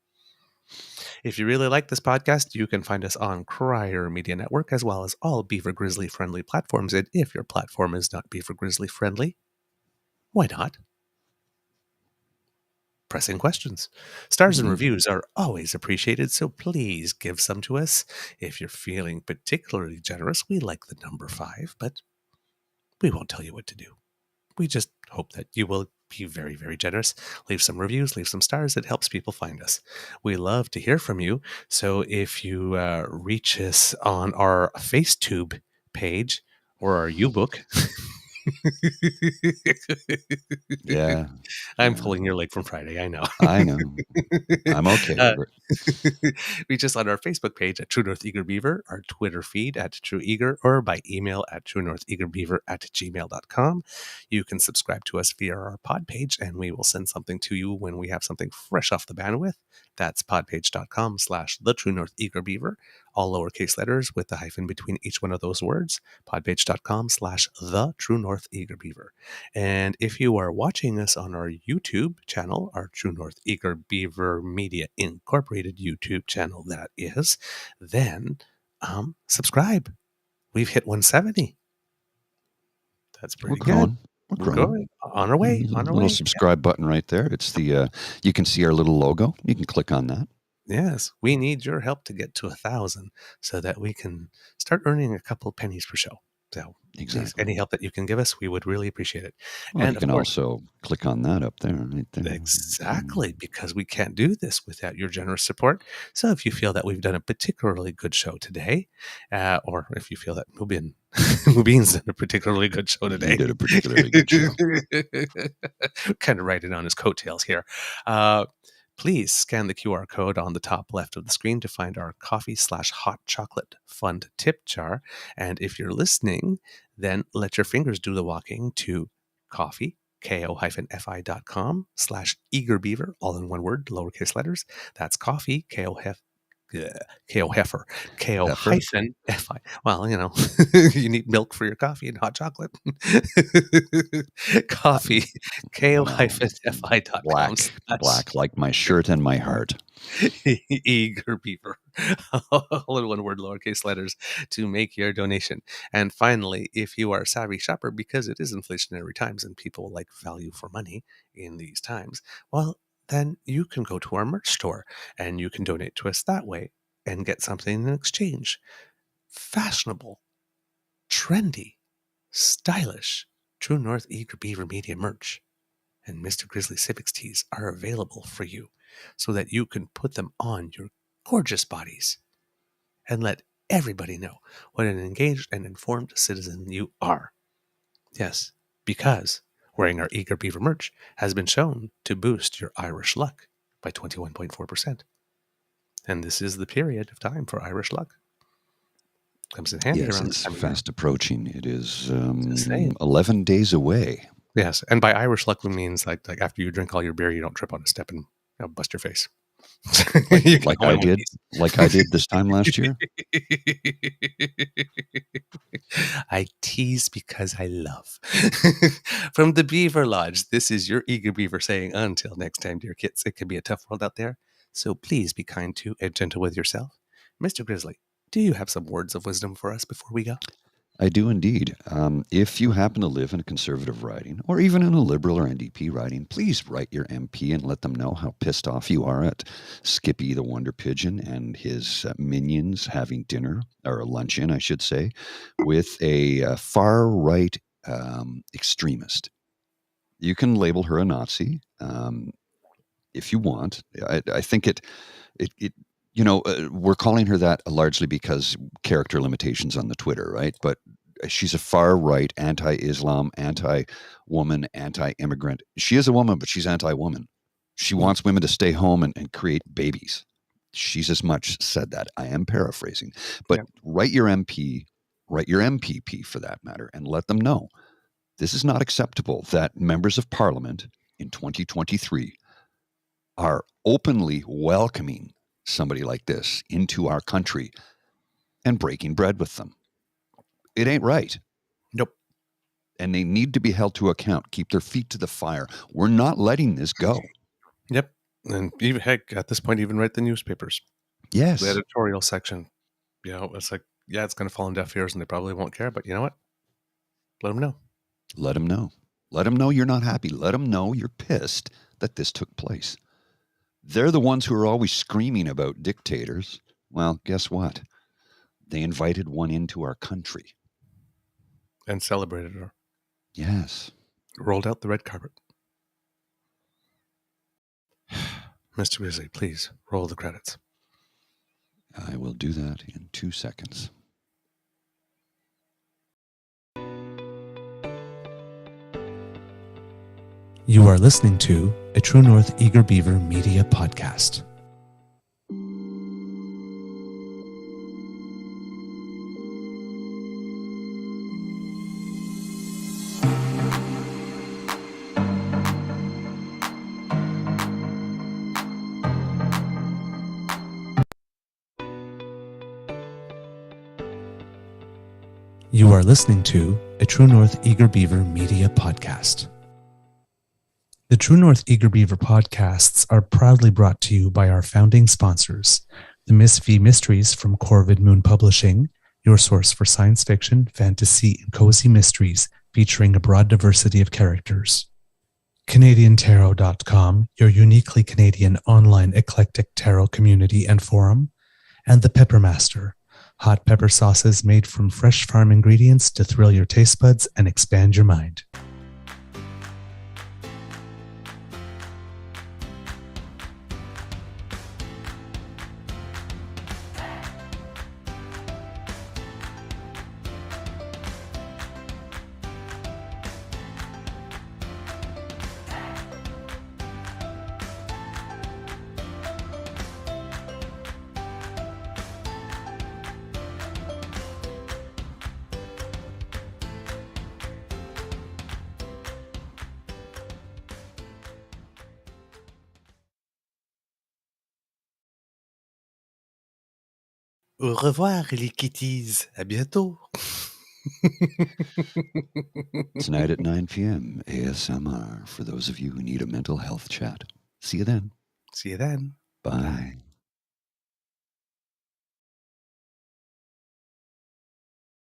If you really like this podcast, you can find us on Crier Media Network as well as all Beaver Grizzly friendly platforms. And if your platform is not Beaver Grizzly friendly, why not? Pressing questions. Stars and reviews are always appreciated, so please give some to us. If you're feeling particularly generous, we like the number 5, but we won't tell you what to do. We just hope that you will be very, very generous. Leave some reviews, leave some stars. It helps people find us. We love to hear from you. So if you reach us on our FaceTube page or our U-book. Yeah. I'm pulling your leg from Friday. I know. I know. I'm okay. Reach us on our Facebook page at True North Eager Beaver, our Twitter feed at True Eager, or by email at truenortheagerbeaver@gmail.com. You can subscribe to us via our pod page, and we will send something to you when we have something fresh off the bandwidth. That's podpage.com/the True North Eager Beaver, all lowercase letters with the hyphen between each one of those words. Podpage.com/the True North Eager Beaver. And if you are watching us on our YouTube channel, our True North Eager Beaver Media Incorporated YouTube channel, that is, then subscribe. We've hit 170. That's pretty good. We're going on our way. On our little subscribe button right there. It's the you can see our little logo. You can click on that. Yes, we need your help to get to 1,000 so that we can start earning a couple pennies per show. So exactly. Any help that you can give us, we would really appreciate it. Well, and you can also click on that up there. Right there. Exactly, because we can't do this without your generous support. So if you feel that we've done a particularly good show today, or if you feel that Mubin's done a particularly good show today. He did a particularly good show. Kind of riding on his coattails here. Please scan the QR code on the top left of the screen to find our coffee/hot chocolate fund tip jar. And if you're listening, then let your fingers do the walking to coffee, ko-fi.com/eagerbeaver, all in one word, lowercase letters. That's coffee, K-O-Heifer. K-O-hyphen-F-I. Well, you need milk for your coffee and hot chocolate. Coffee, Ko-fi.com. Black like my shirt and my heart. Eager Beaver, all in one word, lowercase letters, to make your donation. And finally, if you are a savvy shopper, because it is inflationary times and people like value for money in these times, well, then you can go to our merch store and you can donate to us that way and get something in exchange. Fashionable, trendy, stylish, True North Eager Beaver Media merch and Mr. Grizzly Civics tees are available for you so that you can put them on your gorgeous bodies and let everybody know what an engaged and informed citizen you are. Yes, because wearing our Eager Beaver merch has been shown to boost your Irish luck by 21.4%. And this is the period of time for Irish luck. Comes in handy Yes, around it's this time of fast approaching. It is insane. 11 days away. Yes, and by Irish luck means like after you drink all your beer, you don't trip on a step and bust your face. You can Like go in I one did, piece. like I did this time last year. I tease because I love. From the Beaver Lodge, this is your Eager Beaver saying, until next time, dear kids, it can be a tough world out there, so please be kind to and gentle with yourself. Mr. Grizzly, do you have some words of wisdom for us before we go? I do indeed. If you happen to live in a conservative riding, or even in a Liberal or NDP riding, please write your MP and let them know how pissed off you are at Skippy the Wonder Pigeon and his minions having dinner, or luncheon, I should say, with a far-right extremist. You can label her a Nazi if you want. I think it we're calling her that largely because character limitations on the Twitter, right? But she's a far right, anti-Islam, anti-woman, anti-immigrant. She is a woman, but she's anti-woman. She wants women to stay home and create babies. She's as much said that. I am paraphrasing. But write your MP, write your MPP for that matter, and let them know this is not acceptable that members of Parliament in 2023 are openly welcoming somebody like this into our country and breaking bread with them. It ain't right. Nope. And they need to be held to account, keep their feet to the fire. We're not letting this go. Yep. And even, heck, at this point, even write the newspapers. Yes. The editorial section. It's like, yeah, it's going to fall on deaf ears and they probably won't care, but you know what? Let them know. Let them know. Let them know you're not happy. Let them know you're pissed that this took place. They're the ones who are always screaming about dictators. Well, guess what? They invited one into our country. And celebrated her. Yes. Rolled out the red carpet. Mr. Grizzly, please roll the credits. I will do that in 2 seconds. You are listening to a True North Eager Beaver Media Podcast. You are listening to a True North Eager Beaver Media Podcast. The True North Eager Beaver podcasts are proudly brought to you by our founding sponsors, the Miss V Mysteries from Corvid Moon Publishing, your source for science fiction, fantasy, and cozy mysteries featuring a broad diversity of characters. CanadianTarot.com, your uniquely Canadian online eclectic tarot community and forum, and The Peppermaster, hot pepper sauces made from fresh farm ingredients to thrill your taste buds and expand your mind. Au revoir, les kitties. À bientôt. Tonight at 9 p.m., ASMR for those of you who need a mental health chat. See you then. See you then. Bye.